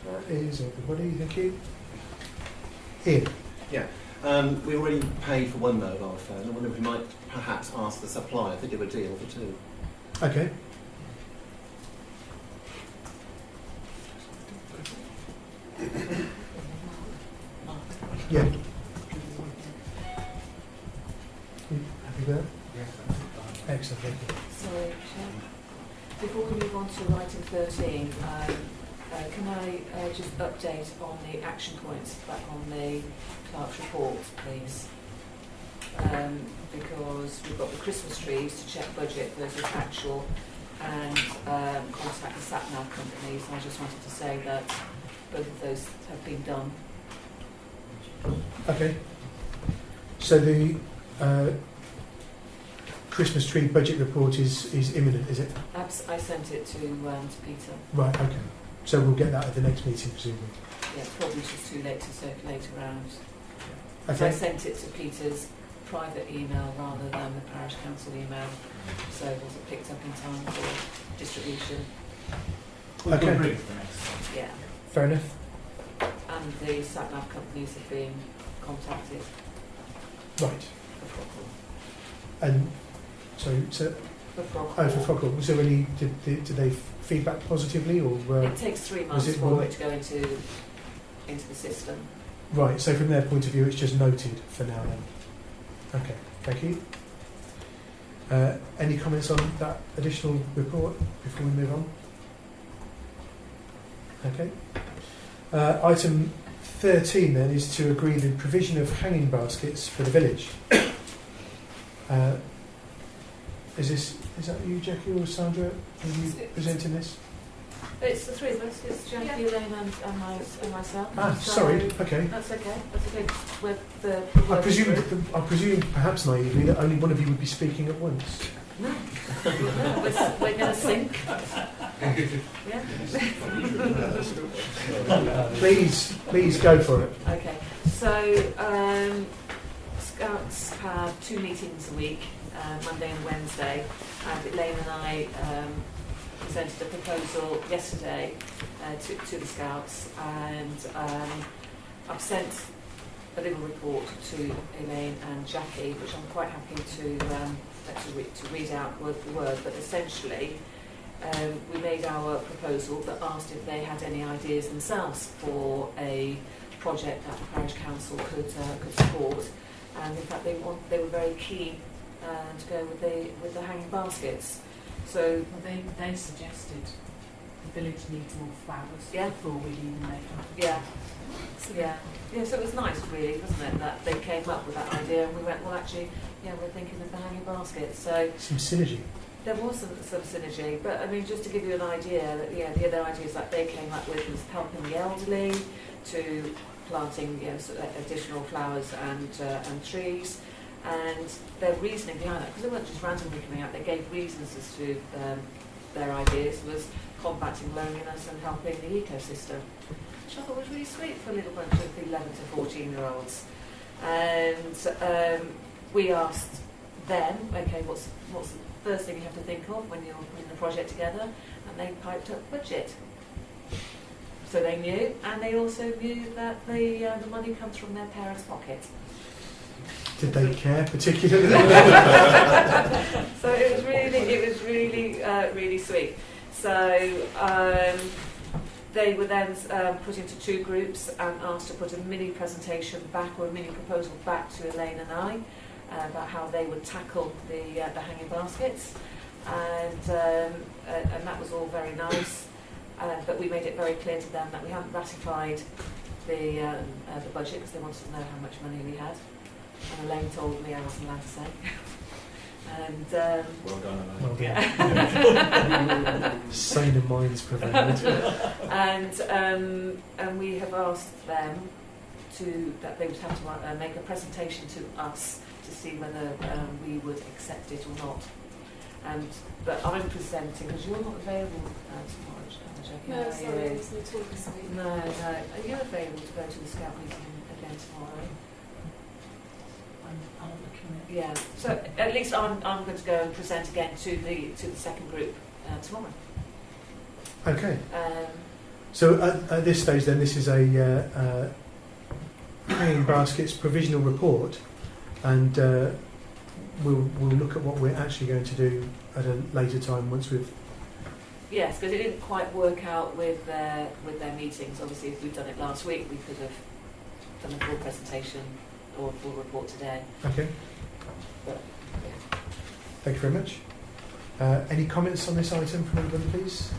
Speaker 1: That is everybody. Thank you. Ian?
Speaker 4: We already paid for one mobile phone. I wonder if we might perhaps ask the supplier to do a deal for two.
Speaker 1: Okay. Yeah. You happy with that? Excellent, thank you.
Speaker 6: Sorry, Chair. Before we move on to item 13, can I just update on the action points back on the clerk's report, please? Because we've got the Christmas trees to check budget versus actual and contact the sat-nav companies. I just wanted to say that both of those have been done.
Speaker 1: Okay. So the Christmas tree budget report is imminent, is it?
Speaker 6: I sent it to Peter.
Speaker 1: Right, okay. So we'll get that at the next meeting, presumably.
Speaker 6: Yeah, it's probably just too late to circulate around. So I
Speaker 1: Okay.
Speaker 6: sent it to Peter's private email rather than the parish council email, so it wasn't picked up in time for distribution.
Speaker 1: Okay.
Speaker 6: Yeah,
Speaker 1: Fair enough.
Speaker 6: and the sat-nav companies have been contacted
Speaker 1: Right.
Speaker 6: for Frockwell.
Speaker 1: And so
Speaker 6: For Frockwell.
Speaker 1: oh, for Frockwell, was there any, did they feedback positively or
Speaker 6: It takes 3 months
Speaker 1: it
Speaker 6: for
Speaker 1: one-
Speaker 6: it to go into the system.
Speaker 1: right, so from their point of view it's just noted for now then. Okay, thank you. Any comments on that additional report before we move on? Okay. Item 13 then is to agree the provision of hanging baskets for the village. Is that you, Jackie, or Sandra? Are you presenting this?
Speaker 6: It's the three of us, it's Jackie, Elaine and myself.
Speaker 1: Ah,
Speaker 6: So
Speaker 1: sorry. Okay.
Speaker 6: That's okay, that's okay. With the
Speaker 1: I presume, perhaps naively, that only one of you would be speaking at once.
Speaker 6: No, we're going to sync. Yeah.
Speaker 1: Please go for it.
Speaker 6: Okay. So Scouts have 2 meetings a week, Monday and Wednesday, and Elaine and I presented a proposal yesterday to the Scouts, and I've sent a little report to Elaine and Jackie, which I'm quite happy to read out word for word. But essentially, we made our proposal that asked if they had any ideas themselves for a project that the parish council could support, and in fact they were very keen to go with the hanging baskets. So
Speaker 5: they suggested the village needs more flowers before we even make them.
Speaker 6: yeah. So it was nice, really, wasn't it, that they came up with that idea, and we went, well, actually, yeah, we're thinking of the hanging basket. So
Speaker 1: Some synergy.
Speaker 6: there was some synergy, but I mean, just to give you an idea, that the other ideas that they came up with was helping the elderly, to planting sort of additional flowers and trees, and their reasoning behind that, because they weren't just randomly coming out, they gave reasons as to their ideas, was combating loneliness and helping the ecosystem, which I thought was really sweet for a little bunch of 11 to 14-year-olds. And we asked them, okay, what's the first thing you have to think of when you're putting the project together? And they piped up budget. So they knew, and they also knew that the money comes from their parents' pocket.
Speaker 1: Did they care particularly?
Speaker 6: So it was really sweet. So they were then put into 2 groups and asked to put a mini presentation back, or a mini proposal back to Elaine and I about how they would tackle the hanging baskets. and that was all very nice. But we made it very clear to them that we hadn't ratified the budget because they wanted to know how much money we had. And Elaine told me I wasn't allowed to say. And
Speaker 11: Well done, Elaine.
Speaker 1: Well done.
Speaker 6: yeah.
Speaker 1: Saner minds prevailed.
Speaker 6: And we have asked them that they would have to make a presentation to us to see whether we would accept it or not. But I'm presenting because you're not available tomorrow, Jackie.
Speaker 10: No, sorry, I was not talking this week.
Speaker 6: No. Are you available to go to the Scout meeting again tomorrow?
Speaker 5: I'm looking at.
Speaker 6: Yeah. So at least I'm going to go and present again to the second group tomorrow.
Speaker 1: Okay. So at this stage, then, this is a hanging baskets provisional report, and we'll look at what we're actually going to do at a later time once we've.
Speaker 6: Yes, because it didn't quite work out with their meetings. Obviously, if we'd done it last week, we could have done a full presentation or a full report today.
Speaker 1: Okay.
Speaker 6: But, yeah.
Speaker 1: Thank you very much. Any comments on this item from anybody, please?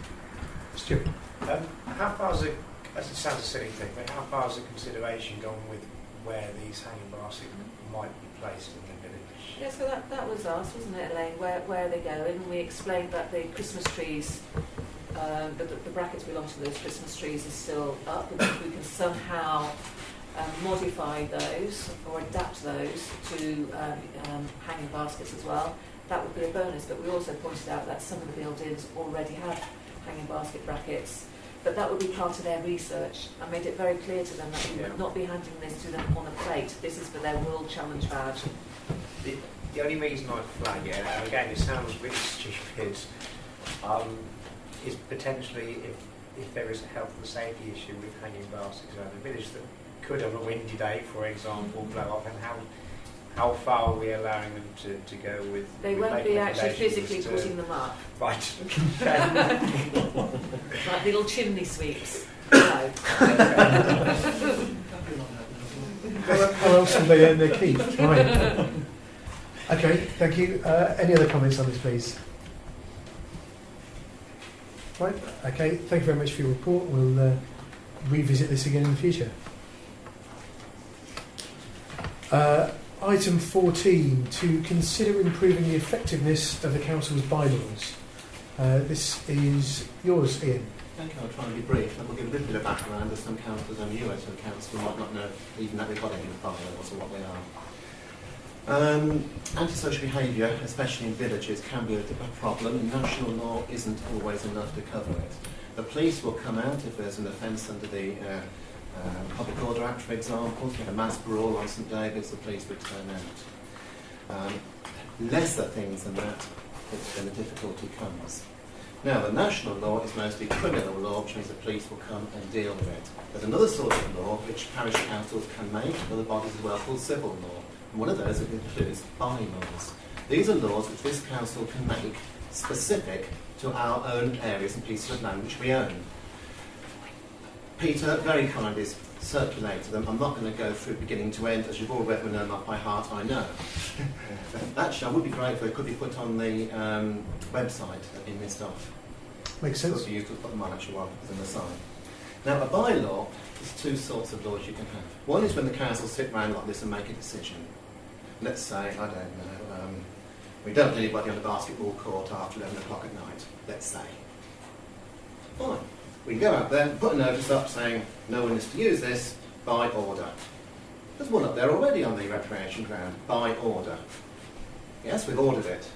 Speaker 1: Stuart.
Speaker 9: How far is it, as it sounds a silly thing, but how far is the consideration gone with where these hanging baskets might be placed in the village?
Speaker 6: Yeah, so that was asked, wasn't it, Elaine? Where are they going? We explained that the Christmas trees, the brackets belong to those Christmas trees are still up, and if we can somehow modify those or adapt those to hanging baskets as well, that would be a bonus. But we also pointed out that some of the buildings already have hanging basket brackets, but that would be part of their research. I made it very clear to them that we would not be handing this to them on a plate. This is for their World Challenge badge.
Speaker 9: The only reason I flag it, and again it sounds really stupid, is potentially if there is a health and safety issue with hanging baskets around the village that could have a windy day, for example, blow up, and how far are we allowing them to go with?
Speaker 6: They
Speaker 9: with
Speaker 6: won't be actually
Speaker 9: recommendations
Speaker 6: physically putting them up,
Speaker 9: Right.
Speaker 6: like little chimney sweeps. No.
Speaker 1: How else will they earn their keep? Right. Okay, thank you. Any other comments on this, please? Right, okay, thank you very much for your report. We'll revisit this again in the future. Item 14, to consider improving the effectiveness of the Council's bylaws. This is yours, Ian.
Speaker 4: Okay, I'll try and be brief, and we'll give a little bit of background as some councillors and newer to the council might not know even that we've got any bylaws or what they are. Antisocial behaviour, especially in villages, can be a problem. National law isn't always enough to cover it. The police will come out if there's an offence under the Public Order Act, for example. If you had a mass brawl on St David's, the police would turn out. Lesser things than that, then the difficulty comes. Now, the national law is mostly criminal law, which means the police will come and deal with it. There's another sort of law which parish councils can make, other bodies as well, called civil law. And one of those includes bylaws. These are laws which this council can make specific to our own areas and pieces of land which we own. Peter very kindly circulated them. I'm not going to go through beginning to end, as you've all read them and know them off by heart, I know. Actually, I would be grateful if they could be put on the website in this stuff.
Speaker 1: Makes sense.
Speaker 4: So you could put them on actually while it's on the side. Now, a bylaw is two sorts of laws you can have. One is when the council sit round like this and make a decision. Let's say, I don't know, we don't want anybody on the basketball court after 11 o'clock at night, let's say. Fine. We can go out there and put a notice up saying no one is to use this by order. There's one up there already on the recreation ground, by order. Yes, we've ordered it.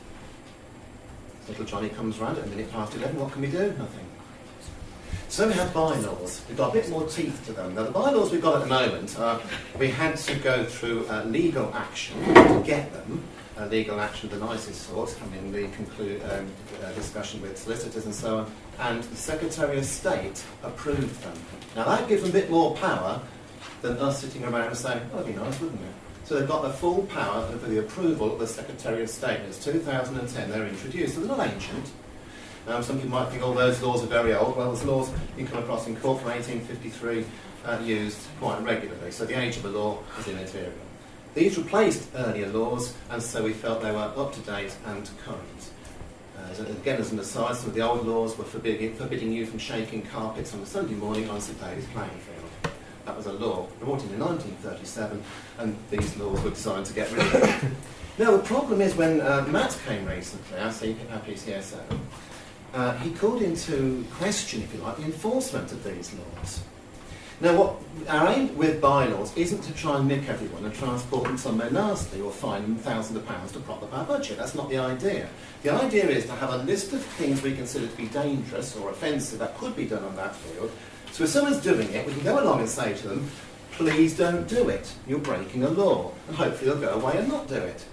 Speaker 4: Little Johnny comes round at a minute past 11, what can we do? Nothing. So we have bylaws. We've got a bit more teeth to them. Now the bylaws we've got at the moment, we had to go through legal action to get them. Legal action of the nicest sort, I mean the discussion with solicitors and so on, and the Secretary of State approved them. Now that gives them a bit more power than us sitting around and saying, oh, that'd be nice, wouldn't it? So they've got the full power over the approval of the Secretary of State. It's 2010 they're introduced, so they're not ancient. Some people might think, oh, those laws are very old. Well, those laws you come across in court from 1853 used quite regularly, so the age of the law is immaterial. These replaced earlier laws, and so we felt they were up to date and current. Again, as an aside, some of the old laws were forbidding you from shaking carpets on a Sunday morning on St David's playing field. That was a law brought in 1937, and these laws were designed to get rid of it. Now, the problem is when Matt came recently, our PCSO, he called into question, if you like, the enforcement of these laws. Now, what our aim with bylaws isn't to try and nick everyone and transport them somewhere nasty or fine them thousands of pounds to prop up our budget. That's not the idea. The idea is to have a list of things we consider to be dangerous or offensive that could be done on that field. So if someone's doing it, we can go along and say to them, please don't do it. You're breaking a law. And hopefully they'll go away and not do it.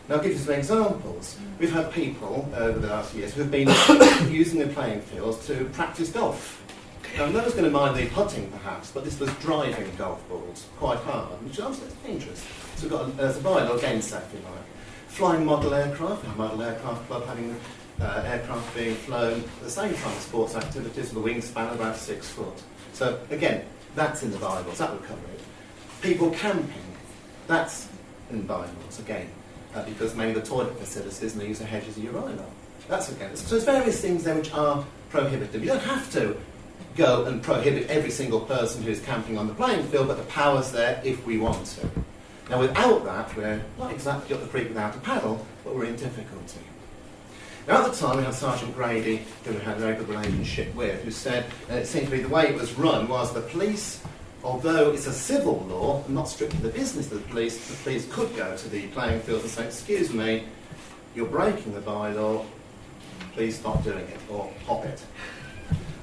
Speaker 4: Now, I'll give you some examples. We've had people over the last years who have been using the playing fields to practice golf. Now, no one's going to mind the putting, perhaps, but this was driving golf balls quite hard, which is dangerous. So we've got a bylaw against that, if you like. Flying model aircraft, we have a model aircraft club having aircraft being flown at the same time as sports activities with a wingspan of about 6 foot. So, again, that's in the bylaws, that would cover it. People camping, that's in the bylaws, again, because maybe the toilet facilities and they use a hedge as a urinal. That's again. So there's various things there which are prohibited. You don't have to go and prohibit every single person who's camping on the playing field, but the power's there if we want to. Now, without that, we're not exactly up the creek without a paddle, but we're in difficulty. Now, at the time, we had Sergeant Grady, who we had a very good relationship with, who said, and it seemed to be the way it was run, was the police, although it's a civil law, and not strictly the business of the police could go to the playing field and say, excuse me, you're breaking the bylaw, please stop doing it, or hop it.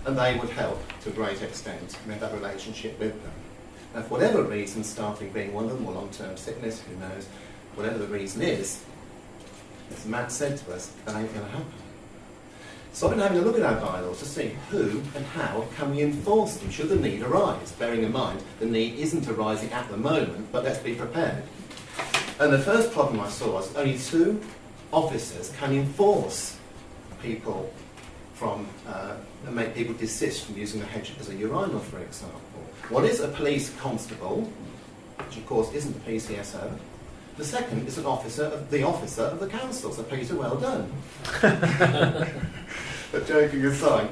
Speaker 4: And they would help to a great extent. We had that relationship with them. Now, for whatever reason, staffing being one of them, or long-term sickness, who knows, whatever the reason is, as Matt said to us, that ain't going to happen. So I've been having a look at our bylaws to see who and how can we enforce them should the need arise, bearing in mind the need isn't arising at the moment, but let's be prepared. And the first problem I saw was only 2 officers can enforce people from and make people desist from using the hedge as a urinal, for example. One is a police constable, which of course isn't the PCSO. The second is the officer of the council, so Peter, well done. But joking aside,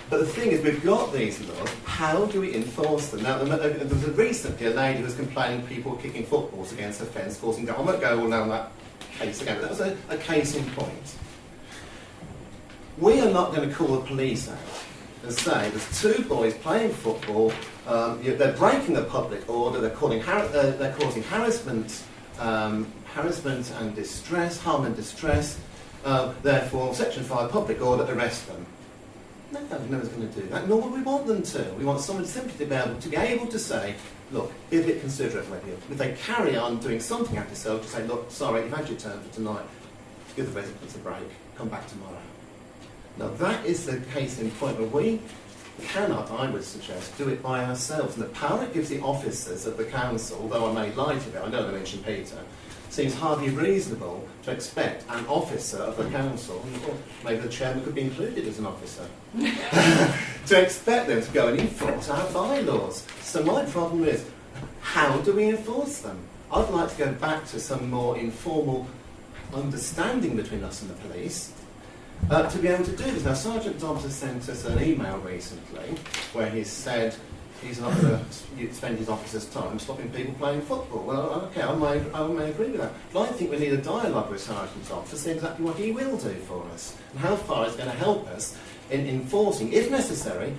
Speaker 4: but the thing is, we've got these laws, how do we enforce them? Now, there was recently a lady who was complaining people were kicking footballs against her fence, causing damage. I won't go all down that case again, but that was a case in point. We are not going to call the police out and say there's 2 boys playing football, they're breaking the public order, they're causing harassment and distress, harm and distress, therefore Section 5 public order, arrest them. No one's going to do that, nor would we want them to. We want someone simply to be able to say, look, be a bit considerate with you. If they carry on doing something at yourself, to say, look, sorry, you've had your turn for tonight, give the residents a break, come back tomorrow. Now that is the case in point where we cannot, I would suggest, do it by ourselves. And the power it gives the officers of the council, although I made light of it, I don't want to mention Peter, seems hardly reasonable to expect an officer of the council, or maybe the chairman could be included as an officer, to expect them to go and enforce our bylaws. So my problem is, how do we enforce them? I'd like to go back to some more informal understanding between us and the police, to be able to do this. Now, Sergeant Dobbs has sent us an email recently where he said he's not going to spend his officer's time stopping people playing football. Well, okay, I may agree with that. But I think we need a dialogue with Sergeant Dobbs to see exactly what he will do for us and how far it's going to help us in enforcing, if necessary,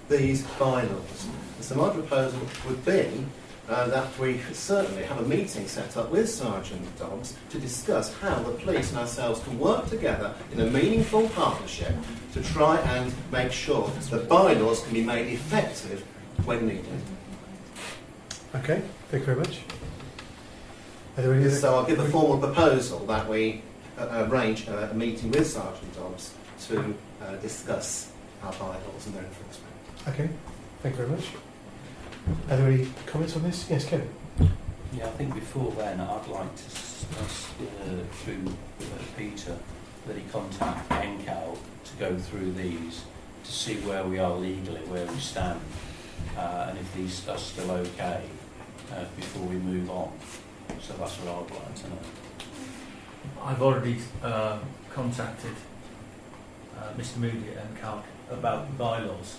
Speaker 4: these bylaws. And so my proposal would be that we certainly have a meeting set up with Sergeant Dobbs to discuss how the police and ourselves can work together in a meaningful partnership to try and make sure that bylaws can be made effective when needed.
Speaker 1: Okay, thank you very much. Are there any other...
Speaker 4: So I'll give a formal proposal that we arrange a meeting with Sergeant Dobbs to discuss our bylaws and their enforcement.
Speaker 1: Okay, thank you very much. Are there any comments on this? Yes, Kevin.
Speaker 11: Yeah, I think before then I'd like to suggest through Peter that he contact NCAL to go through these to see where we are legally, where we stand, and if these are still okay before we move on. So that's what I'd like to know.
Speaker 2: I've already contacted Mr Moody and Calc about the bylaws.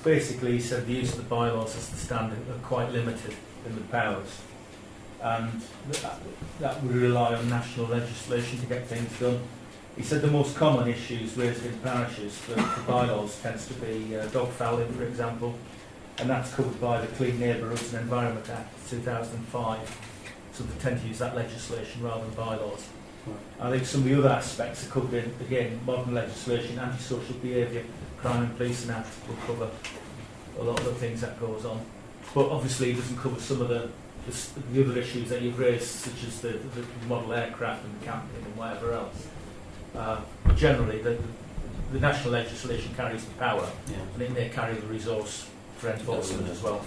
Speaker 2: Basically he said the use of the bylaws as the standard are quite limited in the powers, and that would rely on national legislation to get things done. He said the most common issues raised in parishes for bylaws tends to be dog fouling, for example, and that's covered by the Clean Neighbourhoods and Environment Act 2005. So they tend to use that legislation rather than bylaws. I think some of the other aspects are covered in, again, modern legislation, antisocial behaviour, Crime and Policing Act will cover a lot of the things that goes on. But obviously it doesn't cover some of the other issues that you've raised, such as the model aircraft and the camping and whatever else. Generally, the national legislation carries the power, and it may carry the resource for enforcement as well.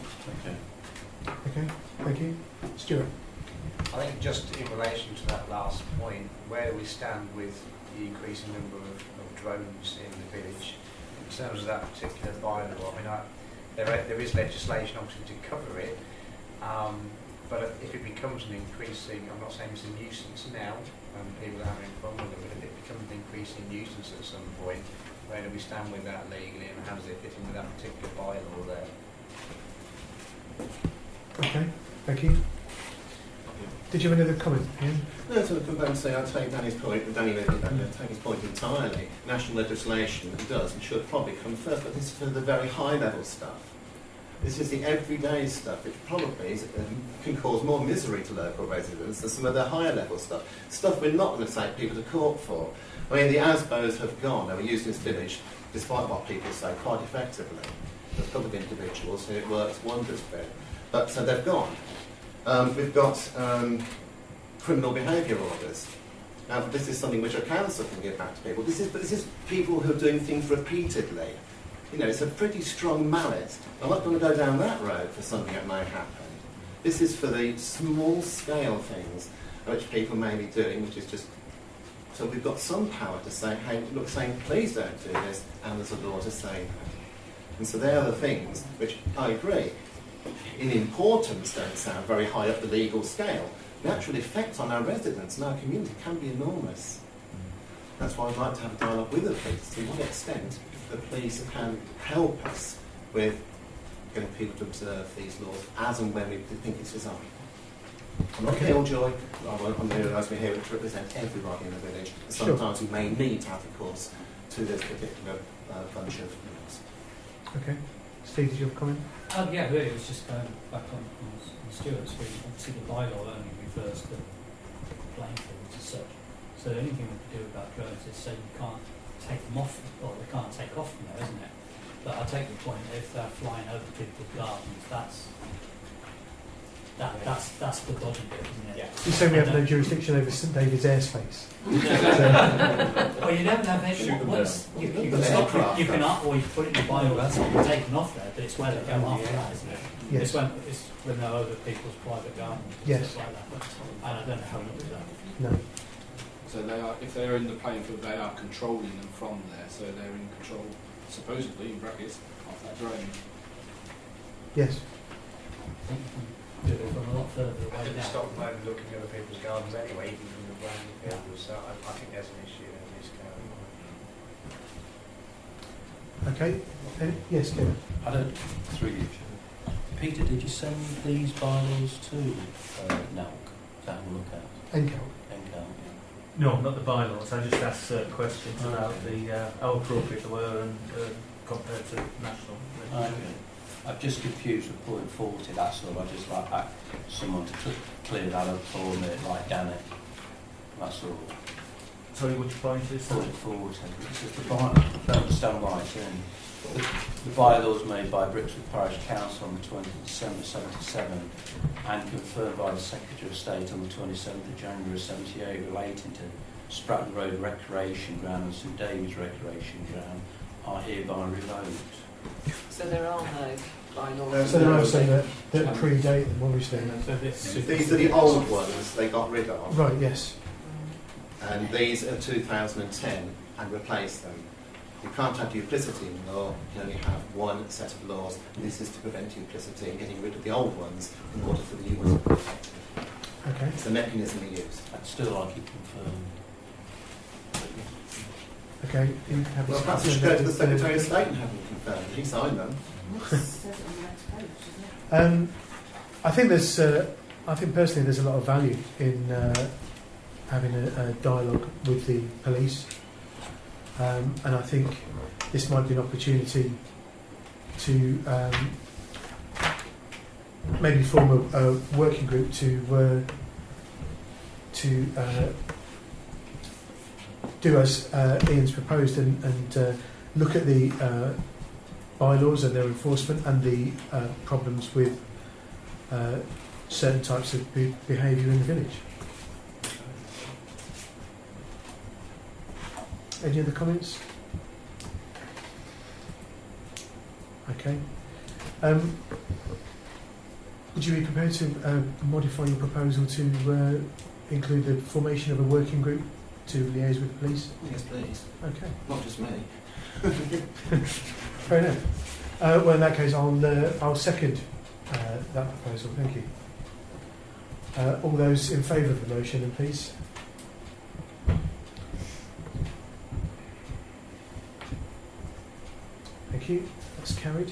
Speaker 1: Okay, thank you. Stuart?
Speaker 9: I think just in relation to that last point, where we stand with the increasing number of drones in the village, in terms of that particular bylaw, I mean, there is legislation obviously to cover it, but if it becomes an increasing, I'm not saying it's a nuisance now, and people are having fun with it, but if it becomes an increasing nuisance at some point, where do we stand with that legally, and how does it fit in with that particular bylaw there?
Speaker 1: Okay, thank you. Did you have another comment, Ian?
Speaker 4: No, so I'm going to say I take Danny's point, take his point entirely. National legislation does and should probably come first, but this is for the very high level stuff. This is the everyday stuff, which probably can cause more misery to local residents than some of the higher level stuff. Stuff we're not going to take people to court for. I mean, the ASBOs have gone. They were used in this village, despite what people say, quite effectively. There's a couple of individuals who it works wonders with. But so they've gone. We've got criminal behaviour orders. Now, this is something which a council can give back to people. This is people who are doing things repeatedly. You know, it's a pretty strong mallet. I'm not going to go down that road for something that may happen. This is for the small-scale things which people may be doing, which is just... So we've got some power to say, hey, look, saying, please don't do this, and there's a law to say that. And so they are the things which, I agree, in importance don't sound very high up the legal scale. The actual effect on our residents and our community can be enormous. That's why I'd like to have a dialogue with the police, to what extent the police can help us with getting people to observe these laws as and when we think it's designed. I'm not killjoy, I'm realising we're here to represent everybody in the village. Sometimes we may need to have recourse to this particular bunch of laws.
Speaker 1: Okay. Steve, did you have a comment?
Speaker 7: Yeah, really, it was just going back on Stuart's point. Obviously, the bylaw only refers to playing fields as such. So the only thing we can do about drones is say you can't take them off, or they can't take off from there, isn't it? But I take the point that if they're flying over people's gardens, that's the dodgy bit, isn't it?
Speaker 9: Yeah.
Speaker 1: You say we have no jurisdiction over St David's airspace.
Speaker 7: Well, you never know. Once you can stop it, you can up, or you put it in the bylaw, that's not taken off there, but it's where they go after that, isn't it?
Speaker 1: Yes.
Speaker 7: It's when they're over people's private gardens and
Speaker 1: Yes.
Speaker 7: stuff like that. And I don't know how to do that.
Speaker 1: No.
Speaker 8: So they are, if they're in the playing field, they are controlling them from there. So they're in control, supposedly, in brackets, of that drone.
Speaker 1: Yes.
Speaker 7: I think you can do it from a lot further
Speaker 9: I
Speaker 7: away
Speaker 9: didn't
Speaker 7: now.
Speaker 9: stop them over looking at other people's gardens anyway, even from the brand fields, so I think there's an issue in this going on.
Speaker 1: Okay. Yes, Kevin.
Speaker 11: I don't. Through you, Peter, did you send these bylaws to NALC to have a look at?
Speaker 1: NCAL.
Speaker 2: No, not the bylaws. I just asked questions about how appropriate they were and compared to national legislation.
Speaker 11: I've just confused with point 40, that's all. I just like someone to clear that up for me, like Danny. That's all.
Speaker 2: Sorry, which point is that?
Speaker 11: Point 40. It's just the bylaw. I don't understand why it's in. The bylaws made by Brixworth Parish Council on the 20th of December 77 and confirmed by the Secretary of State on the 27th of January 78 relating to Stratton Road Recreation Ground and St David's Recreation Ground are hereby revoked.
Speaker 6: So there are no bylaws.
Speaker 1: So there are some that predate them, obviously.
Speaker 4: These are the old ones they got rid of.
Speaker 1: Right, yes.
Speaker 4: And these are 2010 and replace them. You can't have duplicity in law, you only have one set of laws. This is to prevent duplicity and getting rid of the old ones in order for the new ones to be effective.
Speaker 1: Okay.
Speaker 4: It's the mechanism we use.
Speaker 11: I'd still like it confirmed.
Speaker 1: Okay, you have
Speaker 4: Well,
Speaker 1: this
Speaker 4: perhaps we should go to the
Speaker 1: with,
Speaker 4: Secretary of State and have them confirmed. He signed them.
Speaker 5: It says it on the next page, doesn't it?
Speaker 1: I think personally there's a lot of value in having a dialogue with the police, and I think this might be an opportunity to maybe form a working group to do as Ian's proposed and look at the bylaws and their enforcement and the problems with certain types of behaviour in the village. Any other comments? Okay. Would you be prepared to modify your proposal to include the formation of a working group to liaise with the police?
Speaker 4: Yes, please.
Speaker 1: Okay.
Speaker 4: Not just me.
Speaker 1: Fair enough. Well, in that case, I'll second that proposal. Thank you. All those in favour of the motion, then please. Thank you. That's carried.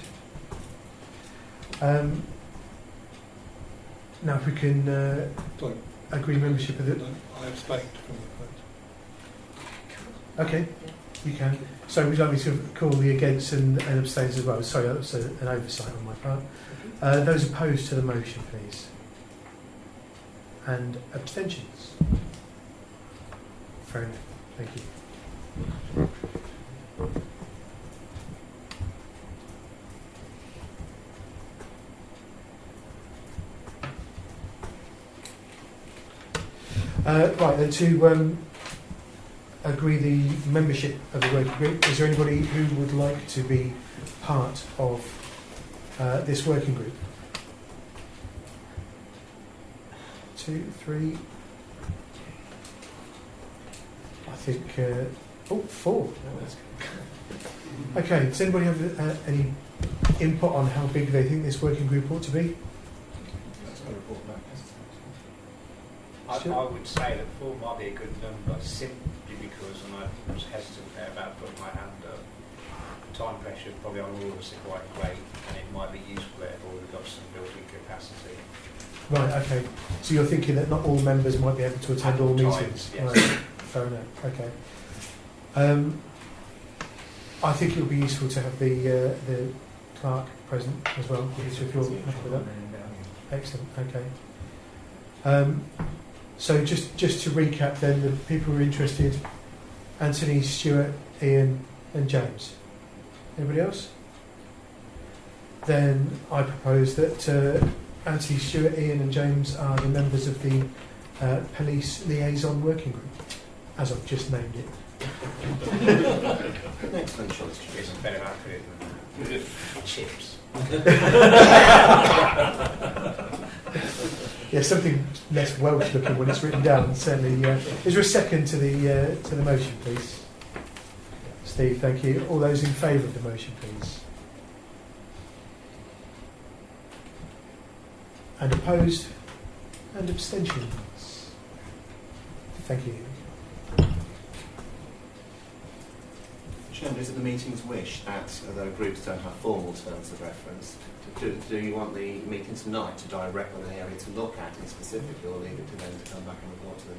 Speaker 1: Now, if we can
Speaker 3: Sorry.
Speaker 1: agree membership of the.
Speaker 3: I abstained from the vote.
Speaker 1: Okay, you can. So, would you like me to call the against and abstains as well? Sorry, that was an oversight on my part. Those opposed to the motion, please. And abstentions? Fair enough. Thank you. Right, then to agree the membership of the working group, is there anybody who would like to be part of this working group? 2, 3. I think 4. Okay, does anybody have any input on how big they think this working group ought to be?
Speaker 4: That's got a report back.
Speaker 9: I would say that 4 might be a good number simply because, and I was hesitant there about putting my hand up, time pressure probably on all of us are quite great, and it might be useful if we've got some building capacity.
Speaker 1: Right, okay. So you're thinking that not all members might be able to attend all
Speaker 9: Times,
Speaker 1: meetings?
Speaker 9: yes.
Speaker 1: Right, fair enough, okay. I think it would be useful to have the clerk present as well, so if you're happy with that. Excellent, okay. So just to recap then, the people who are interested: Anthony, Stuart, Ian and James. Anybody else? Then I propose that Anthony, Stuart, Ian and James are the members of the Police Liaison Working Group, as I've just named it.
Speaker 4: Excellent choice.
Speaker 9: It's a better acronym than chips.
Speaker 1: Yeah, something less Welsh looking when it's written down. Certainly. Is there a second to the motion, please? Steve, thank you. All those in favour of the motion, please. And opposed? And abstentions? Thank you.
Speaker 4: Chairman, is it the meeting's wish that, although groups don't have formal terms of reference, do you want the meeting tonight to direct on an area to look at it specifically, or leave it to them to come back and report to the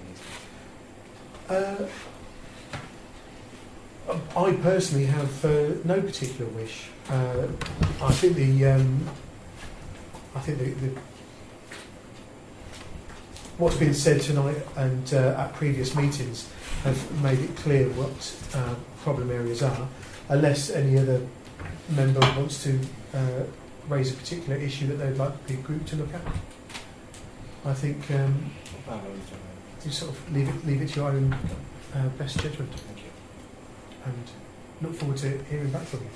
Speaker 4: meeting?
Speaker 1: I personally have no particular wish. I think the what's been said tonight and at previous meetings have made it clear what problem areas are, unless any other member wants to raise a particular issue that they'd like the group to look at. I think you sort of leave it to your own best judgment.
Speaker 4: Thank you.
Speaker 1: And look forward to hearing back from you.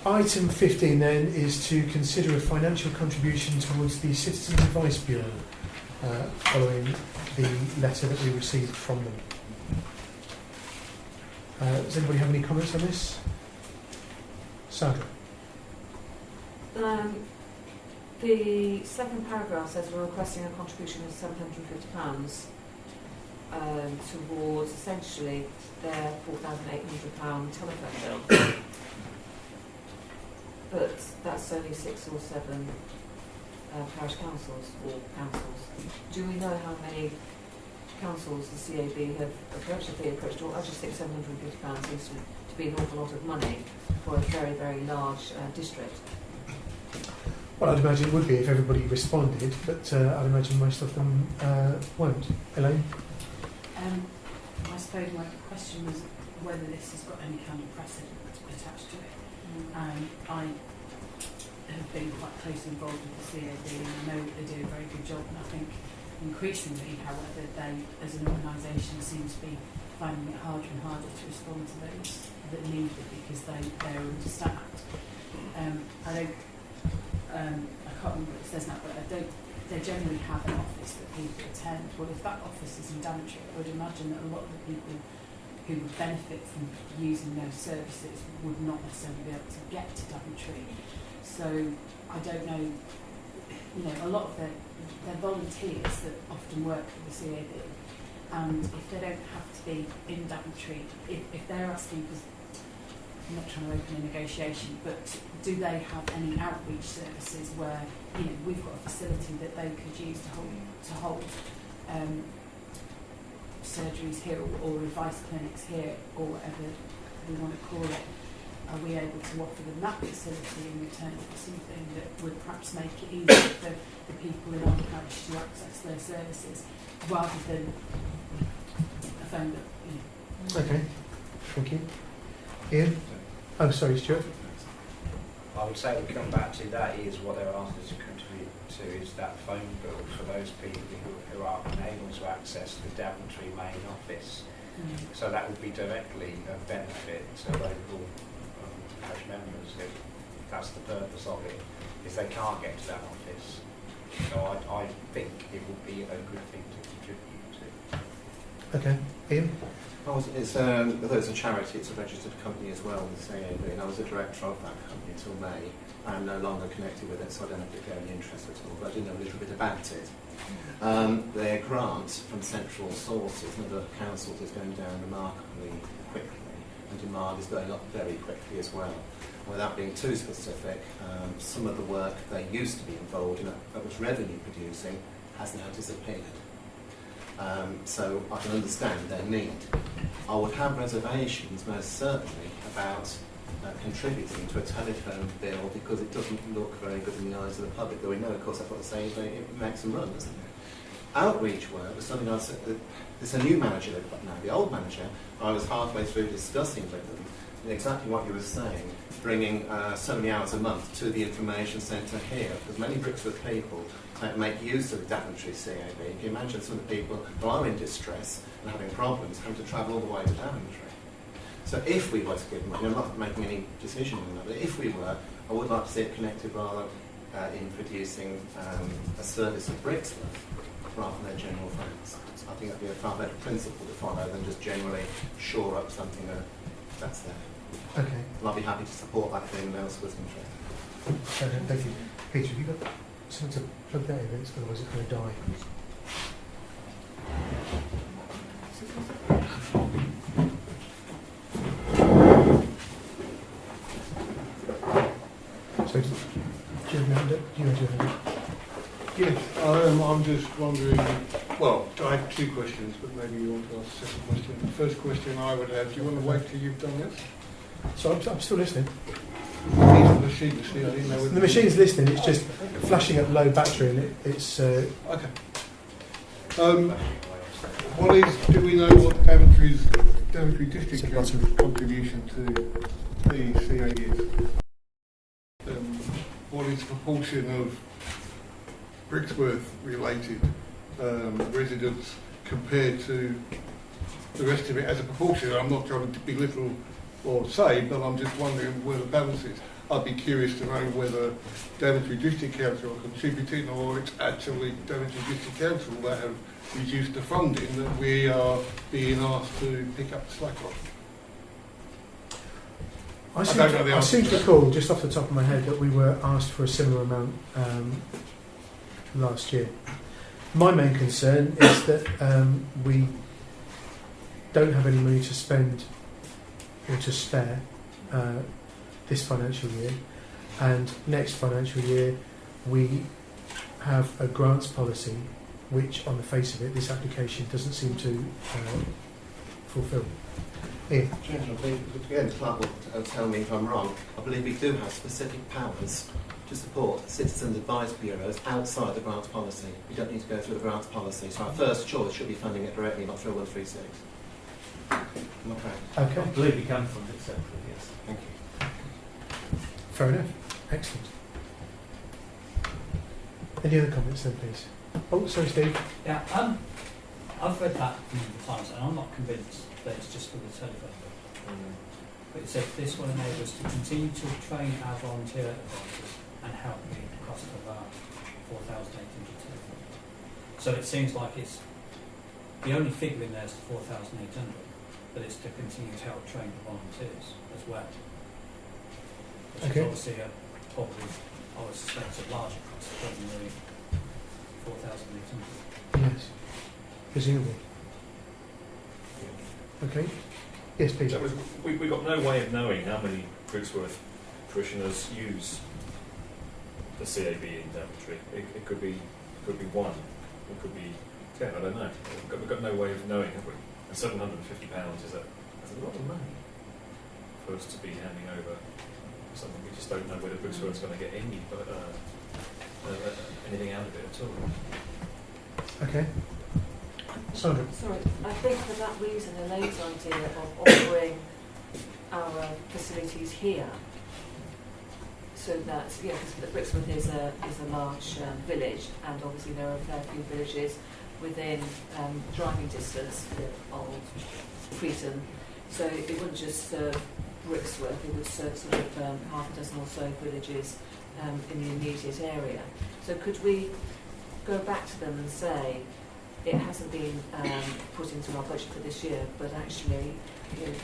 Speaker 1: Item 15 then is to consider a financial contribution towards the Citizens Advice Bureau following the letter that we received from them. Does anybody have any comments on this? Sandra?
Speaker 6: The second paragraph says we're requesting a contribution of £750. towards essentially their £4,800 telephone bill. But that's only 6 or 7 parish councils or councils. Do we know how many councils the CAB have approached? If they approached all, I just think £750 seems to be an awful lot of money for a very, very large district.
Speaker 1: Well, I'd imagine it would be if everybody responded, but I'd imagine most of them won't. Elaine?
Speaker 5: I suppose my question was whether this has got any kind of precedent attached to it. I have been quite closely involved with the CAB and I know they do a very good job, and I think increasingly, however, they as an organisation seem to be finding it harder and harder to respond to those that need it because they're understaffed. I can't remember what it says now, but they generally have an office that people attend. Well, if that office is in Daventry, I would imagine that a lot of the people who would benefit from using those services would not necessarily be able to get to Daventry. So I don't know, a lot of they're volunteers that often work for the CAB, and if they don't have to be in Daventry, if they're asking for, I'm not trying to open a negotiation, but do they have any outreach services where we've got a facility that they could use to hold surgeries here or advice clinics here or whatever we want to call it? Are we able to offer them that facility in return for something that would perhaps make it easier for the people in our parish to access their services rather than a phone bill?
Speaker 1: Okay, thank you. Ian? Oh, sorry, Stuart.
Speaker 9: I would say we come back to that is what they're asked us to contribute to is that phone bill for those people who are unable to access the Daventry main office. So that would be directly a benefit to local parish members. That's the purpose of it, is they can't get to that office. So I think it would be a good thing to contribute to.
Speaker 1: Okay, Ian?
Speaker 4: Although it's a charity, it's a registered company as well, the CAB, and I was a director of that company until May. I am no longer connected with it, so I don't have any interest at all, but I do know a little bit about it. Their grant from central sources, number of councils, is going down remarkably quickly, and demand is going up very quickly as well. Without being too specific, some of the work they used to be involved in that was revenue producing has now disappeared. So I can understand their need. I would have reservations most certainly about contributing to a telephone bill because it doesn't look very good in the eyes of the public, though we know of course that's what they say, it makes them run, doesn't it? Outreach work was something I'd say, it's a new manager they've got now. The old manager, I was halfway through discussing with them exactly what you were saying, bringing so many hours a month to the information centre here, because many Brixworth people make use of Daventry CAB. If you imagine some of the people who are in distress and having problems having to travel all the way to Daventry. So if we were to give money, I'm not making any decision on that, but if we were, I would like to see it connected rather in producing a service of Brixworth rather than their general funds. I think that would be a far better principle to follow than just generally shore up something that's there.
Speaker 1: Okay.
Speaker 4: And I'll be happy to support that if anyone else was interested.
Speaker 1: Okay, thank you. Peter, have you got something to plug that in? Otherwise it's going to die. So, do you have your hand up? You have your hand up.
Speaker 3: Yes, I'm just wondering, well, I have two questions, but maybe you want to ask the second question. The first question I would have, do you want to wait till you've done this?
Speaker 1: So I'm still listening.
Speaker 3: The machine listening, I didn't know whether
Speaker 1: The machine's listening, it's just flashing up low battery and it's...
Speaker 3: Okay. Do we know what Daventry District Council's contribution to the CA is? What is the proportion of Brixworth related residents compared to the rest of it as a proportion? I'm not trying to belittle or say, but I'm just wondering where the balance is. I'd be curious to know whether Daventry District Council are contributing or it's actually Daventry District Council that have reduced the funding that we are being asked to pick up the slack on.
Speaker 1: I seem to recall, just off the top of my head, that we were asked for a similar amount last year. My main concern is that we don't have any money to spend or to spare this financial year, and next financial year we have a grants policy which, on the face of it, this application doesn't seem to fulfil. Ian?
Speaker 4: Chairman, I believe, again, the clerk will tell me if I'm wrong, I believe we do have specific powers to support citizens' advice bureaus outside the grants policy. We don't need to go through the grants policy, so our first choice should be funding it directly, not through 136. Am I correct?
Speaker 2: I
Speaker 1: Okay,
Speaker 2: believe we can fund it separately, yes.
Speaker 4: Thank you.
Speaker 1: fair enough. Excellent. Any other comments then, please? Oh, sorry, Steve.
Speaker 7: Yeah, I've read that a number of times, and I'm not convinced that it's just for the telephone bill. But it says this will enable us to continue to train our volunteer advisors and help meet the cost of our 4,800 telephone bill. So it seems like it's the only figure in there is 4,800, but it's to continue to help train the volunteers as well. Which
Speaker 1: Okay.
Speaker 7: is obviously probably, I would suspect, a larger cost than the 4,800.
Speaker 1: Yes, presumably. Okay. Yes, please.
Speaker 12: We've got no way of knowing how many Brixworth parishioners use the CAB in Daventry. It could be one, it could be 10, I don't know. We've got no way of knowing, have we? And £750 that's a lot of money for us to be handing over something. We just don't know whether Brixworth's going to get any anything out of it at all.
Speaker 1: Okay. Sandra?
Speaker 6: Sorry, I think for that reason, Elaine's idea of offering our facilities here, so that, yeah, because Brixworth is a large village, and obviously there are a fair few villages within driving distance of Freeton, so it wouldn't just serve Brixworth, it would serve sort of half a dozen or so villages in the immediate area. So could we go back to them and say, it hasn't been put into our budget for this year, but actually,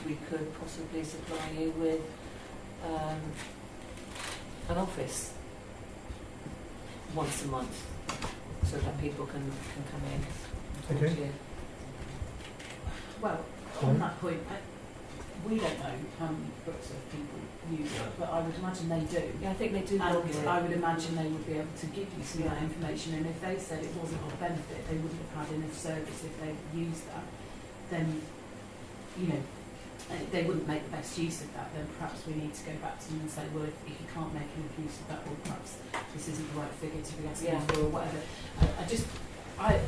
Speaker 6: we could possibly supply you with an office once a month, so that people can come in and talk
Speaker 1: Okay.
Speaker 6: to you.
Speaker 5: Well, on that point, we don't know how many books of people use it, but I would imagine they do.
Speaker 6: Yeah, I think they do.
Speaker 5: And
Speaker 6: log it.
Speaker 5: I would imagine they would be able to give you some of that information, and if they said it wasn't of benefit, they wouldn't have had enough service if they used that, then, they wouldn't make the best use of that. Then perhaps we need to go back to them and say, well, if you can't make enough use of that, well, perhaps this isn't the right figure to be asking for, or whatever. I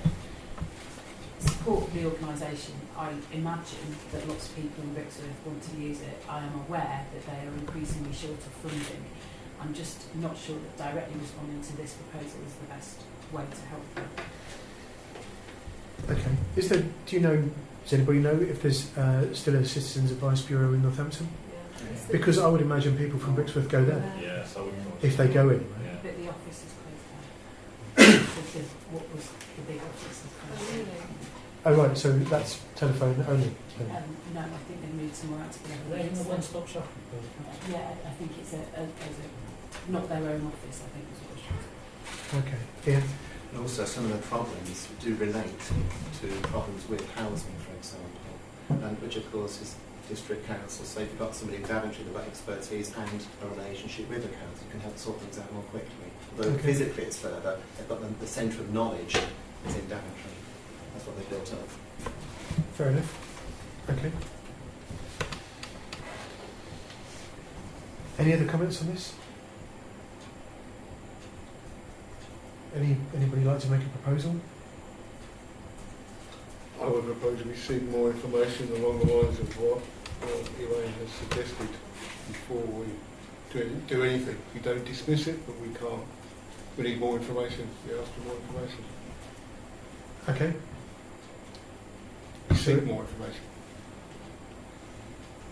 Speaker 5: support the organisation. I imagine that lots of people in Brixworth want to use it. I am aware that they are increasingly short of funding. I'm just not sure that directly responding to this proposal is the best way to help them.
Speaker 1: Okay. Does anybody know if there's still a Citizens Advice Bureau in Northampton?
Speaker 6: Yeah.
Speaker 1: Because I would imagine people from Brixworth go there,
Speaker 12: Yes, I would.
Speaker 1: if they go in.
Speaker 12: Yeah.
Speaker 5: But the office is closed down. What was the big office is
Speaker 6: Oh,
Speaker 5: closed down.
Speaker 6: really?
Speaker 1: Oh, right, so that's telephone only then.
Speaker 5: No, I think they moved somewhere out to the
Speaker 7: Are they in the one-stop shop?
Speaker 5: Yeah, I think it's not their own office, I think is what it's called.
Speaker 1: Okay. Ian?
Speaker 4: And also, some of the problems do relate to problems with housing, for example, and which of course is district council. So if you've got somebody in Daventry that got expertise and a relationship with the council, you can help sort things out more quickly. Although
Speaker 1: Okay.
Speaker 4: physically it's further, they've got the centre of knowledge is in Daventry. That's what they've built up.
Speaker 1: Fair enough. Okay. Any other comments on this? Anybody like to make a proposal?
Speaker 3: I would propose we seek more information along the lines of what Elaine has suggested before we do anything. We don't dismiss it, but we can't. We need more information. We ask for more information.
Speaker 1: Okay.
Speaker 3: We seek more information.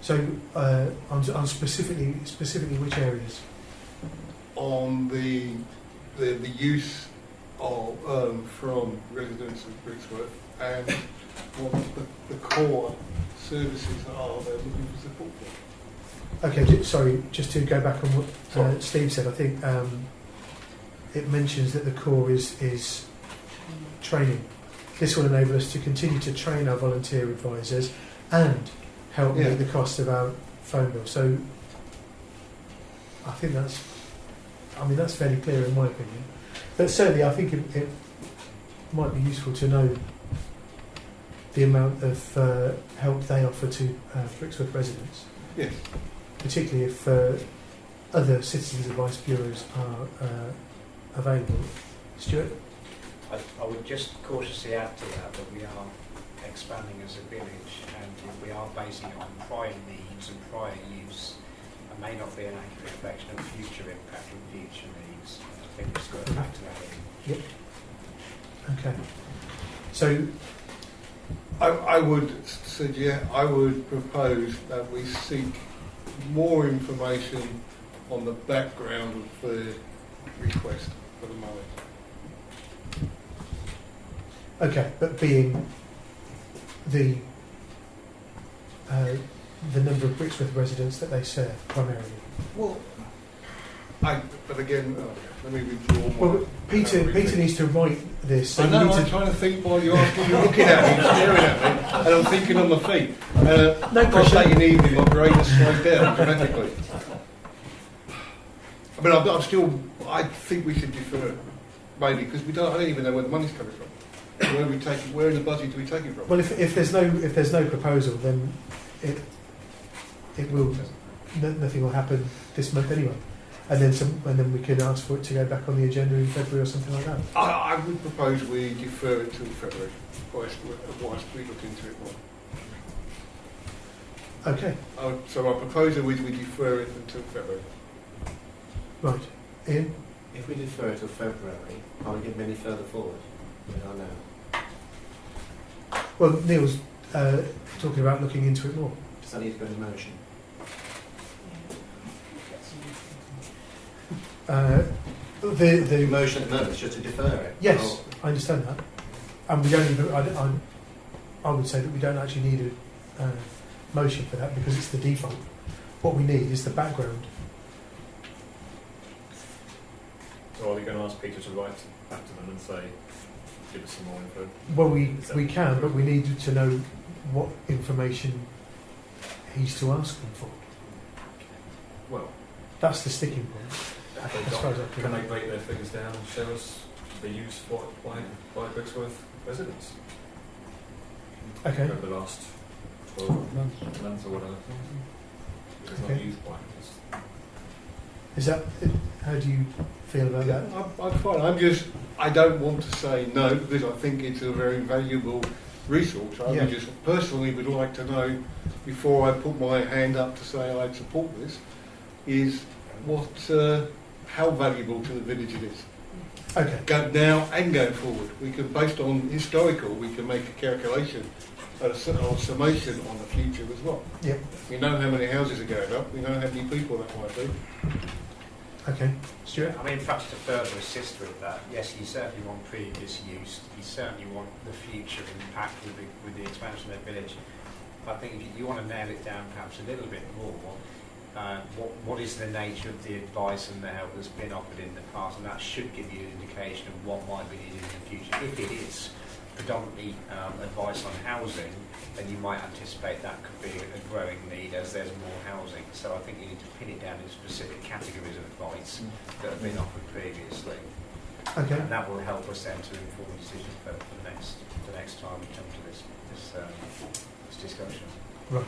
Speaker 1: So, on specifically which areas?
Speaker 3: On the use of from residents of Brixworth and what the core services are they're looking for support for.
Speaker 1: Okay, sorry, just to go back on what Steve said, I think it mentions that the core is training. This will enable us to continue to train our volunteer advisors and help
Speaker 3: Yeah.
Speaker 1: meet the cost of our phone bill. So I think that's fairly clear in my opinion. But certainly I think it might be useful to know the amount of help they offer to Brixworth residents,
Speaker 3: Yes.
Speaker 1: particularly if other citizens advice bureaus are available. Stuart?
Speaker 9: I would just cautiously add to that we are expanding as a village, and if we are basing it on prior needs and prior use, it may not be an accurate reflection of future impact and future needs. I think we've just got to factor that in.
Speaker 1: Yep. Okay. So,
Speaker 3: I would suggest, I would propose that we seek more information on the background of the request for the moment.
Speaker 1: okay, but being the number of Brixworth residents that they serve primarily.
Speaker 3: Well, but again, let me withdraw my...
Speaker 1: Well, Peter needs to write this. So
Speaker 3: I know,
Speaker 1: you need
Speaker 3: I'm
Speaker 1: to,
Speaker 3: trying to think while you're asking, you're looking at me, staring at me, and I'm thinking on my feet.
Speaker 1: No
Speaker 3: I've got
Speaker 1: pressure.
Speaker 3: late in the evening, my brain has slowed down dramatically. I mean, I think we should defer it, maybe, because I don't even know where the money's coming from. Where in the budget do we take it from?
Speaker 1: Well, if there's no proposal, then it will nothing will happen this month anyway, and then we can ask for it to go back on the agenda in February or something like that.
Speaker 3: I would propose we defer it till February, whilst we look into it more.
Speaker 1: Okay,
Speaker 3: So our proposal is we defer it until February.
Speaker 1: right. Ian?
Speaker 4: If we defer it till February, can't we get any further forward? We don't know.
Speaker 1: Well, Neil's talking about looking into it more.
Speaker 4: Does that need to go into motion? The
Speaker 1: The
Speaker 4: motion at the moment is just to defer it.
Speaker 1: yes, I understand that, and we don't even. I would say that we don't actually need a motion for that because it's the default. What we need is the background.
Speaker 12: So are you going to ask Peter to write back to them and say, give us some more info?
Speaker 1: Well, we can, but we need to know what information he's to ask them for.
Speaker 12: Well,
Speaker 1: That's the sticking point.
Speaker 12: have they
Speaker 1: As far as I
Speaker 12: got,
Speaker 1: can-
Speaker 12: can they break their figures down and show us the use by Brixworth residents
Speaker 1: Okay.
Speaker 12: over the last 12 months or whatever? It's not
Speaker 1: Okay.
Speaker 12: used by.
Speaker 1: Is that? How do you feel about that?
Speaker 3: I'm fine. I don't want to say no because I think it's a very valuable resource. I
Speaker 1: Yeah.
Speaker 3: would just personally would like to know before I put my hand up to say I support this is how valuable to the village it is.
Speaker 1: Okay.
Speaker 3: Go now and going forward. We can, based on historical, we can make a calculation or a summation on the future as well.
Speaker 1: Yep.
Speaker 3: We know how many houses are going up. We know how many people that might be.
Speaker 1: Okay. Stuart?
Speaker 9: I mean, perhaps to further assist with that, yes, you certainly want previous use, you certainly want the future impact with the expansion of the village. I think if you want to nail it down perhaps a little bit more, what is the nature of the advice and the help that's been offered in the past, and that should give you an indication of what might be needed in the future. If it is predominantly advice on housing, then you might anticipate that could be a growing need as there's more housing. So I think you need to pin it down in specific categories of advice that have been offered previously.
Speaker 1: Okay.
Speaker 9: And that will help us then to inform a decision for the next time we come to this discussion.
Speaker 1: Right.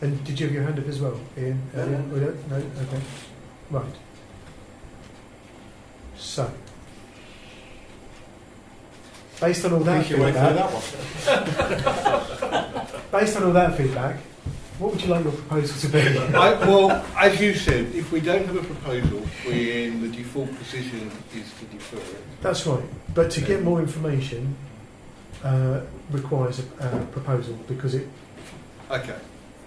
Speaker 1: And did you have your hand up as well, Ian? No? Okay. Right. So, based on all that feedback, what would you like your proposal to be?
Speaker 3: Well, as you said, if we don't have a proposal, we're in the default position is to defer it.
Speaker 1: That's right. But to get more information requires a proposal because it.
Speaker 3: Okay.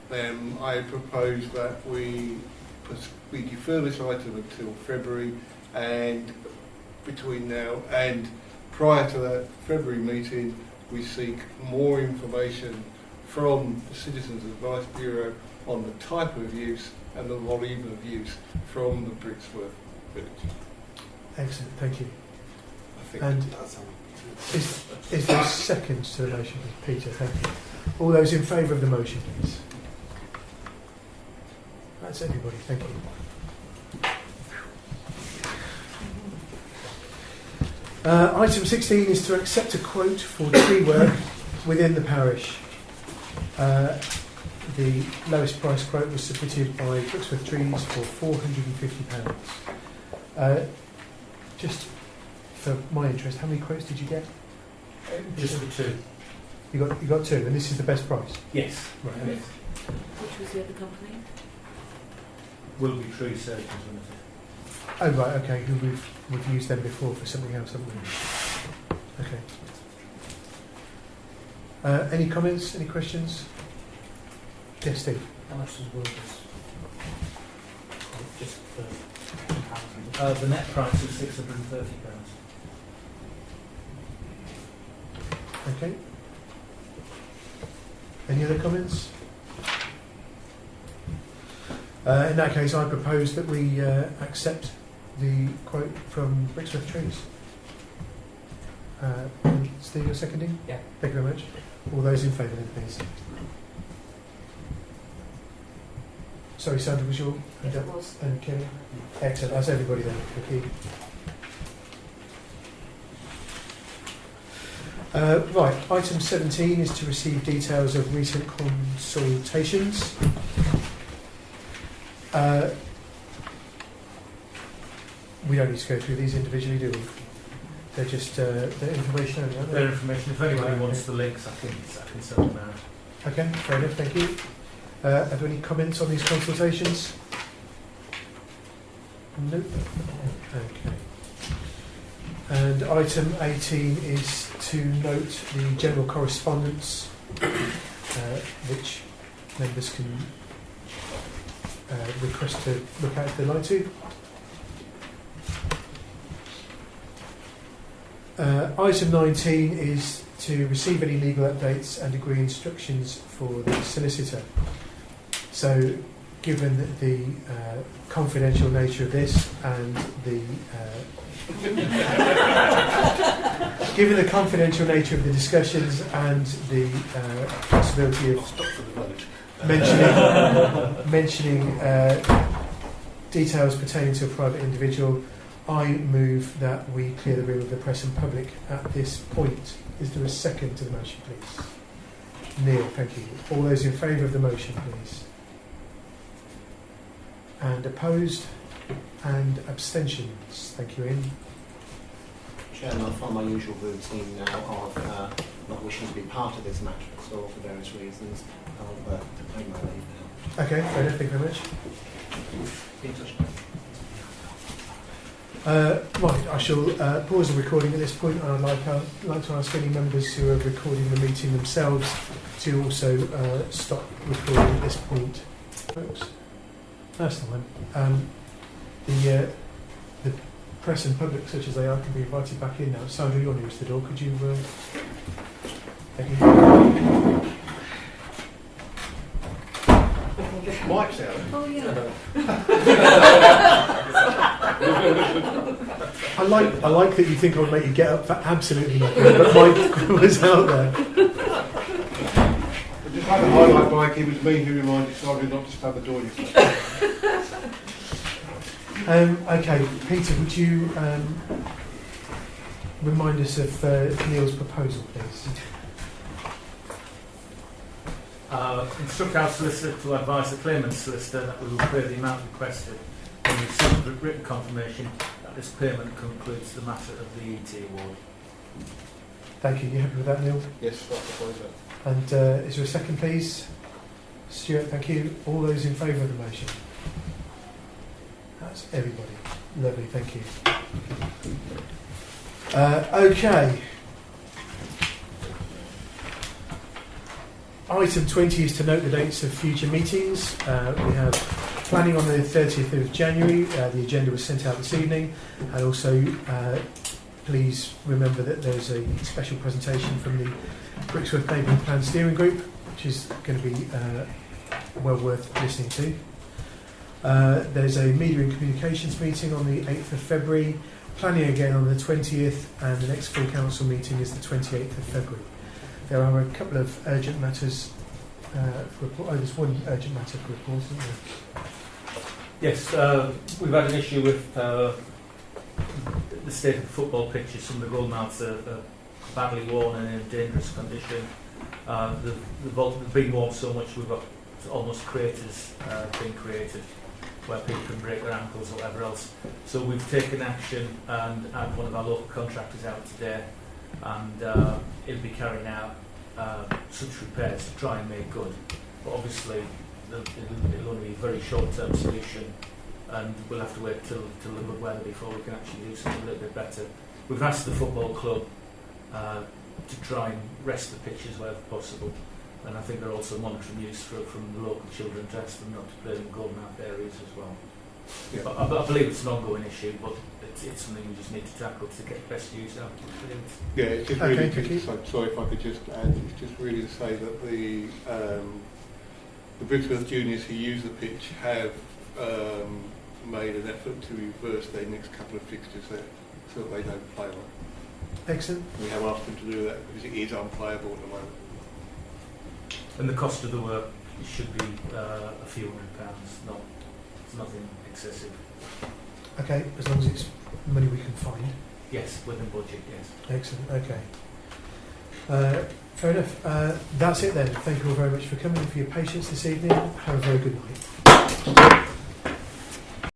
Speaker 3: Then I propose that we defer this item until February, and between now and prior to that February meeting, we seek more information from the Citizens Advice Bureau on the type of use and the volume of use from the Brixworth village.
Speaker 1: Excellent. Thank you.
Speaker 3: I think
Speaker 1: And
Speaker 3: that's
Speaker 1: is there seconds to the motion, Peter? Thank you. All those in favour of the motion, please. That's everybody, thank you. Item 16 is to accept a quote for tree work within the parish. The lowest price quote was submitted by Brixworth Trees for £450. Just for my interest, how many quotes did you get?
Speaker 2: Just for two.
Speaker 1: You got two, and this is the best price.
Speaker 2: Yes.
Speaker 1: Right.
Speaker 2: Yes.
Speaker 6: Which was the other company?
Speaker 2: Will be Tree Surgeons Limited.
Speaker 1: Oh right, okay. Who we've used them before for something else, haven't we? Okay. Any comments? Any questions? Yes, Steve.
Speaker 7: How much does workers? Just for comparison.
Speaker 2: The net price is £630.
Speaker 1: Okay. Any other comments? In that case, I propose that we accept the quote from Brixworth Trees. Steve, you're seconding?
Speaker 7: Yeah.
Speaker 1: Thank you very much. All those in favour then, please. Sorry, Sandra, was your
Speaker 6: Yes, it was.
Speaker 1: and Kelly? Excellent, that's everybody then. Thank you. Right, item 17 is to receive details of recent consultations. We don't need to go through these individually, do we? They're just they're information only, aren't they?
Speaker 2: Their information. If anybody
Speaker 1: Right,
Speaker 2: wants
Speaker 1: okay.
Speaker 2: the links, I can send them out.
Speaker 1: Okay, fair enough, thank you. Are there any comments on these consultations? Nope. Okay. And item 18 is to note the general correspondence, which members can request to look at if they'd like to. Item 19 is to receive any legal updates and agree instructions for the solicitor. So, given the confidential nature of this and the given the confidential nature of the discussions and the possibility of mentioning details pertaining to a private individual, I move that we clear the room of the press and public at this point. Is there a second to the motion, please? Neil, thank you. All those in favour of the motion, please. And opposed and abstentions. Thank you, Ian.
Speaker 4: Chairman, I find my usual routine now of not wishing to be part of this matter at all for various reasons. I'll take my leave now.
Speaker 1: Okay, fair enough, thank you very much.
Speaker 4: Be in touch.
Speaker 1: Right, I shall pause the recording at this point, and I'd like to ask any members who are recording the meeting themselves to also stop recording at this point. Folks, that's the one. The press and public, such as they are, can be invited back in now. Sandra, you're nearest the door. Could you? Thank you.
Speaker 3: Mike's out.
Speaker 6: Oh, yeah.
Speaker 1: I like that you think I would make you get up for absolutely nothing, but Mike was out there.
Speaker 3: I just had a highlight Mike, it was me who reminded Sandra not to stab the door yesterday.
Speaker 1: Okay, Peter, would you remind us of Neil's proposal, please?
Speaker 2: Instruct our solicitor to advise the claimant's solicitor that we will pay the amount requested and receive a written confirmation that this payment concludes the matter of the ET award.
Speaker 1: Thank you. You happy with that, Neil?
Speaker 3: Yes, I propose that.
Speaker 1: And is there a second, please? Stuart, thank you. All those in favour of the motion? That's everybody. Lovely, thank you. Okay. Item 20 is to note the dates of future meetings. We have planning on the 30th of January. The agenda was sent out this evening. And also, please remember that there's a special presentation from the Brixworth Paving Plan Steering Group, which is going to be well worth listening to. There's a media and communications meeting on the 8th of February, planning again on the 20th, and the next full council meeting is the 28th of February. There are a couple of urgent matters for report. Oh, there's one urgent matter for report, isn't there?
Speaker 2: Yes, we've had an issue with the state of the football pitches. Some of the goal mouths are badly worn and in a dangerous condition. They've been worn so much we've got almost craters being created where people can break their ankles or whatever else. So we've taken action and had one of our local contractors out today, and he'll be carrying out such repairs to try and make good. But obviously it'll only be a very short-term solution, and we'll have to wait till the good weather before we can actually do something a little bit better. We've asked the football club to try and rest the pitches wherever possible, and I think they're also monitoring use from the local children to ask them not to play in golden-mouth areas as well.
Speaker 3: Yeah.
Speaker 2: But I believe it's an ongoing issue, but it's something we just need to tackle to get the best use out of the fields.
Speaker 3: Yeah, it's just
Speaker 1: Okay,
Speaker 3: really
Speaker 1: thank you.
Speaker 3: sorry if I could just add, it's just really to say that the Brixworth juniors who use the pitch have made an effort to reverse their next couple of fixtures there so that they don't play on it.
Speaker 1: Excellent.
Speaker 3: We have asked them to do that because it is unplayable at the moment.
Speaker 2: And the cost of the work should be a few £100, it's nothing excessive.
Speaker 1: Okay, as long as it's money we can find.
Speaker 2: Yes, within budget, yes.
Speaker 1: Excellent. Okay. Fair enough. That's it then. Thank you all very much for coming and for your patience this evening. Have a very good night.